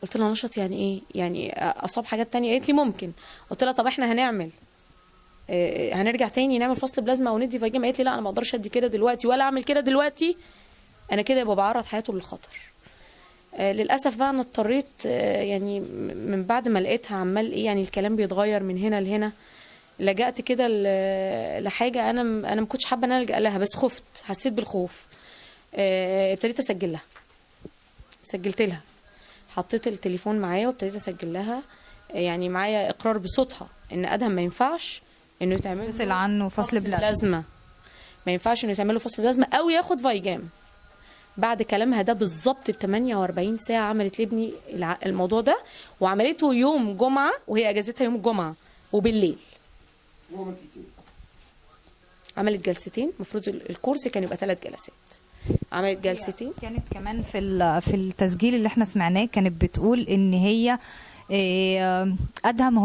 قلت لها نشط يعني ايه؟ يعني اصاب حاجات تانية؟ قالت لي ممكن. قلت لها طب احنا هنرجع تاني نعمل فصل بلازما او ندي فاجيما؟ قالت لي لا انا ما اقدرش ادي كده دلوقتي ولا اعمل كده دلوقتي، انا كده يبقى بعرض حياته للخطر. للاسف بقى انا اضطريت يعني من بعد ما لقيتها عمال ايه يعني الكلام بيتغير من هنا لهنا، لجأت كده لحاجه انا ما كنتش حابه ان انا الجأ لها، بس خفت، حسيت بالخوف. ابتديت اسجل لها، سجلت لها، حطيت التليفون معايا وابتديت اسجل لها، يعني معايا اقرار بصوتها ان ادهم ما ينفعش انه يتعمل فصل عنه فصل بلازما، ما ينفعش انه يتعمل له فصل بلازما او ياخد فايجام. بعد كلامها ده بالظبط ب 48 ساعه عملت لابني الموضوع ده، وعملته يوم جمعه وهي اجازتها يوم الجمعه وبالليل. عملت جلستين، المفروض الكورس كان يبقى 3 جلسات، عملت جلستين. كانت كمان في التسجيل اللي احنا سمعناه كانت بتقول ان هي ادهم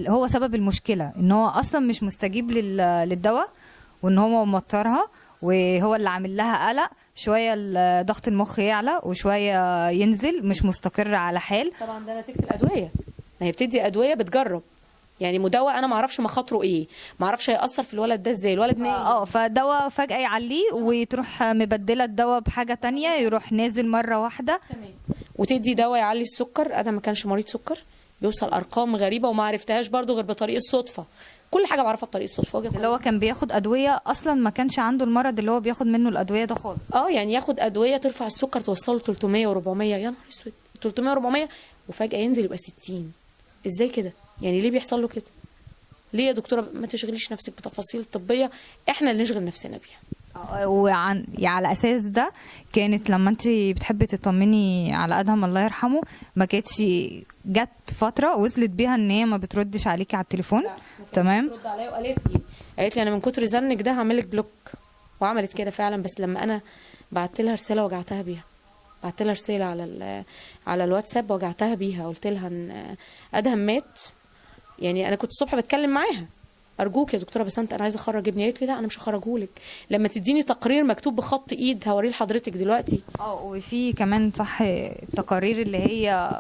هو سبب المشكله، ان هو اصلا مش مستجيب للدواء، وان هو موترها وهو اللي عامل لها قلق. شويه ضغط المخ يعلى وشويه ينزل، مش مستقر على حال. طبعا ده نتيجه الادويه، ما هي بتدي ادويه بتجرب، يعني مدواء انا ما اعرفش مخاطره ايه، ما اعرفش هيأثر في الولد ده ازاي. الولد نايم فدواء فجأة يعليه وتروح مبدله الدواء بحاجه تانية، يروح نازل مره واحده. تمام. وتدي دواء يعلي السكر. ادم ما كانش مريض سكر، بيوصل ارقام غريبه وما عرفتهاش برضو غير بطريق الصدفه. كل حاجه بعرفها بطريق الصدفه. اللي هو كان بياخد ادويه اصلا ما كانش عنده المرض اللي هو بياخد منه الادويه ده خالص. يعني ياخد ادويه ترفع السكر توصله 300 و400. يا نهار اسود، 300 و400 وفجاه ينزل يبقى 60. ازاي كده؟ يعني ليه بيحصل له كده؟ ليه يا دكتوره ما تشغليش نفسك بتفاصيل طبيه، احنا اللي نشغل نفسنا بيها. يعني على اساس ده كانت لما انت بتحبي تطمني على ادهم الله يرحمه، ما كانتش جت فتره وصلت بيها ان هي ما بتردش عليكي على التليفون؟ تمام. بترد عليا وقالت لي انا من كتر زنك ده هعمل لك بلوك، وعملت كده فعلا. بس لما انا بعت لها رساله وجعتها بيها، بعت لها رساله على الواتساب وجعتها بيها، قلت لها ان ادهم مات. يعني انا كنت الصبح بتكلم معاها، ارجوك يا دكتوره بسنت انا عايزه اخرج ابني. قالت لي لا انا مش هخرجهولك، لما تديني تقرير مكتوب بخط ايد هوريه لحضرتك دلوقتي. وفي كمان صح التقارير اللي هي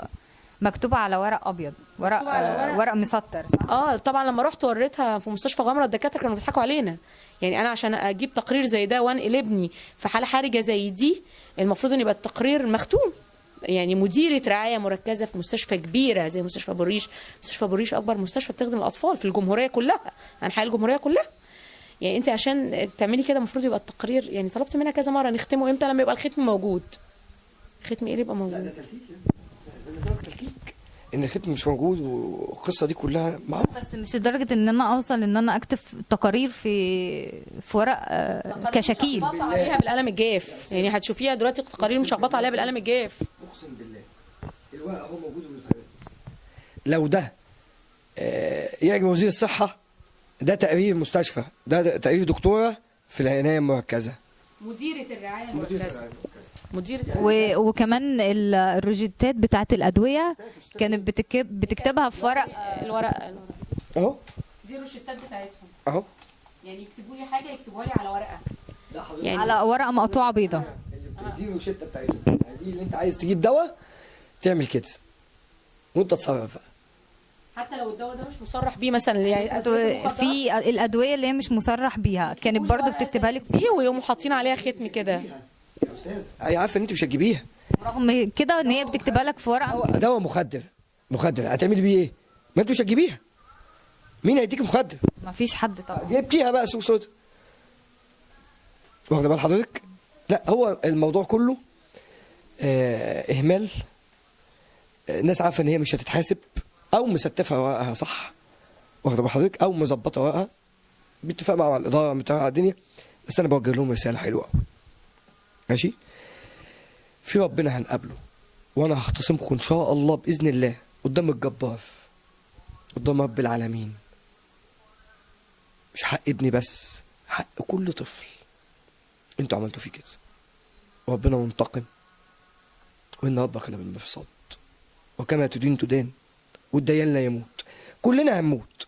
مكتوبه على ورق ابيض، ورق مسطر، صح؟ طبعا لما رحت وريتها في مستشفى غمره الدكاتره كانوا بيضحكوا علينا. يعني انا عشان اجيب تقرير زي ده وانقل ابني في حاله حرجه زي دي، المفروض ان يبقى التقرير مختوم. يعني مديرة رعاية مركزة في مستشفى كبيرة زي مستشفى بوريش. مستشفى بوريش أكبر مستشفى بتخدم الأطفال في الجمهورية كلها، أنحاء الجمهورية كلها. يعني أنت عشان تعملي كده المفروض يبقى التقرير، يعني طلبت منها كذا مرة نختمه إمتى؟ لما يبقى الختم موجود. ختم إيه اللي يبقى موجود؟ لا ده تلكيك، ان الختم مش موجود والقصه دي كلها معروفه. بس مش لدرجه ان انا اوصل ان انا اكتب تقارير في ورق كشكيل مشخبطه عليها بالقلم الجاف. يعني هتشوفيها دلوقتي تقارير مشخبطه عليها بالقلم الجاف. اقسم بالله الورق اهو موجود وبيتعرض. لو ده يعجب وزير الصحه، ده تقرير مستشفى، ده تقرير دكتوره في العنايه المركزه، مديره الرعايه المركزه. مديره وكمان الروجيتات بتاعت الادويه كانت بتكتبها في ورق. الورق اهو دي الروشتات بتاعتهم، اهو. يعني يكتبوا لي حاجه يكتبوها لي على ورقه، يعني على ورقه مقطوعه بيضه. دي الروشته بتاعتهم، دي اللي انت عايز تجيب دواء تعمل كده وانت تصرف بقى. حتى لو الدواء ده مش مصرح بيه مثلا، يعني في الادويه اللي هي مش مصرح بيها كانت برضو بتكتبها لك دي ويقوموا حاطين عليها ختم كده. يا استاذ هي عارفه ان انت مش هتجيبيها، رغم كده ان هي بتكتبها لك في ورقه. دواء مخدر، هتعملي بيه ايه؟ ما انت مش هتجيبيها، مين هيديك مخدر؟ مفيش حد طبعا. جبتيها بقى سوق سودا، واخده بال حضرتك؟ لا هو الموضوع كله اهمال. الناس عارفه ان هي مش هتتحاسب، او مستفه ورقها صح، واخده بال حضرتك، او مظبطه ورقها باتفاق مع الاداره بتاع الدنيا. بس انا بوجه لهم رساله حلوه قوي، ماشي؟ في ربنا هنقابله، وانا هختصمكم ان شاء الله باذن الله قدام الجبار، قدام رب العالمين. مش حق ابني بس، حق كل طفل انتوا عملتوا فيه كده. وربنا منتقم، وان ربك لبالمرصاد، وكما تدين تدان، والديان لا يموت. كلنا هنموت،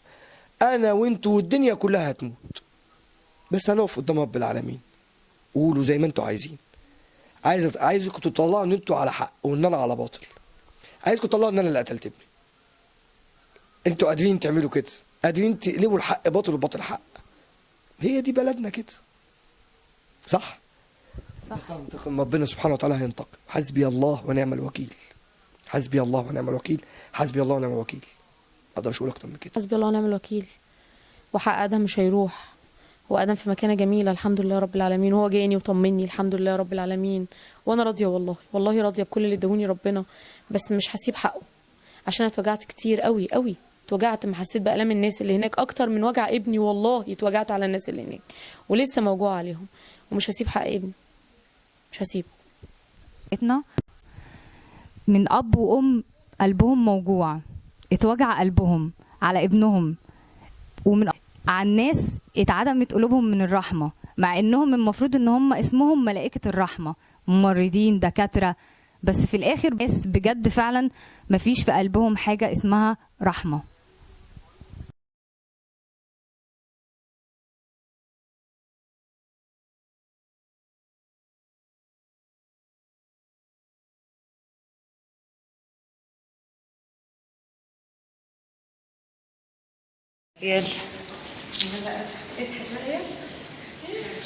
انا وانتوا والدنيا كلها هتموت، بس هنقف قدام رب العالمين. قولوا زي ما انتوا عايزين. عايزكم تطلعوا ان انتوا على حق وان انا على باطل. عايزكم تطلعوا ان انا اللي قتلت ابني. انتوا قادرين تعملوا كده، قادرين تقلبوا الحق باطل والباطل حق. هي دي بلدنا كده، صح؟ بس هننتقم، ربنا سبحانه وتعالى هينتقم. حسبي الله ونعم الوكيل، حسبي الله ونعم الوكيل، حسبي الله ونعم الوكيل. ما اقدرش اقول اكتر من كده. حسبي الله ونعم الوكيل. وحق ادم مش هيروح، وادم في مكانه جميله الحمد لله رب العالمين، وهو جايني وطمني الحمد لله رب العالمين، وانا راضيه والله، والله راضيه بكل اللي ادهوني ربنا، بس مش هسيب حقه عشان اتوجعت كتير قوي قوي. اتوجعت، ما حسيت بألم الناس اللي هناك اكتر من وجع ابني، والله اتوجعت على الناس اللي هناك ولسه موجوعه عليهم، ومش هسيب حق ابني، مش هسيبه. من اب وام قلبهم موجوع، اتوجع قلبهم على ابنهم، ومن على الناس اتعدمت قلوبهم من الرحمه، مع انهم المفروض ان هم اسمهم ملائكه الرحمه، ممرضين، دكاتره، بس في الاخر بس بجد فعلا مفيش في قلبهم حاجه اسمها رحمه. يلا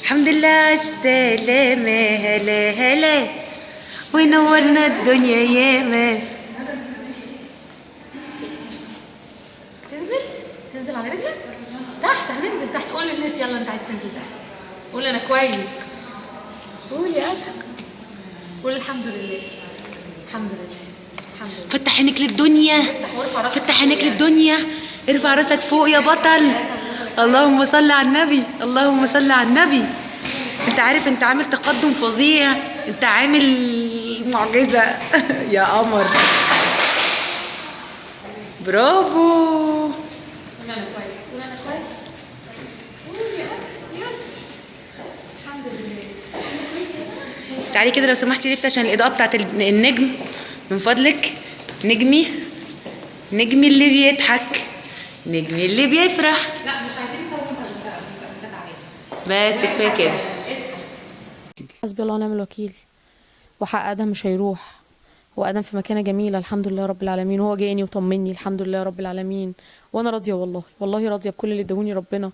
الحمد لله على السلامة، هلا هلا ونورنا الدنيا ياما. تنزل على رجلك تحت، هننزل تحت. قول للناس يلا انت عايز تنزل تحت، قول انا كويس، قول يا اخي، قول الحمد لله، الحمد لله، الحمد لله. فتح عينك للدنيا، فتح عينك للدنيا، ارفع راسك فوق يا بطل. اللهم صل على النبي، اللهم صل على النبي. انت عارف انت عامل تقدم فظيع، انت عامل معجزة يا قمر، برافو. قول انا كويس، قول انا كويس، قول يا اخي، يلا الحمد لله. تعالي كده لو سمحتي لف عشان الاضاءة بتاعت النجم من فضلك. نجمي، نجمي اللي بيضحك، نجمي اللي بيفرح. لا مش عايزين نسوي انت بس كفايه كده. حسبي الله ونعم الوكيل. وحق ادم مش هيروح، وادم في مكانه جميله الحمد لله رب العالمين، وهو جايني وطمني الحمد لله رب العالمين، وانا راضيه والله، والله راضيه بكل اللي ادهوني ربنا.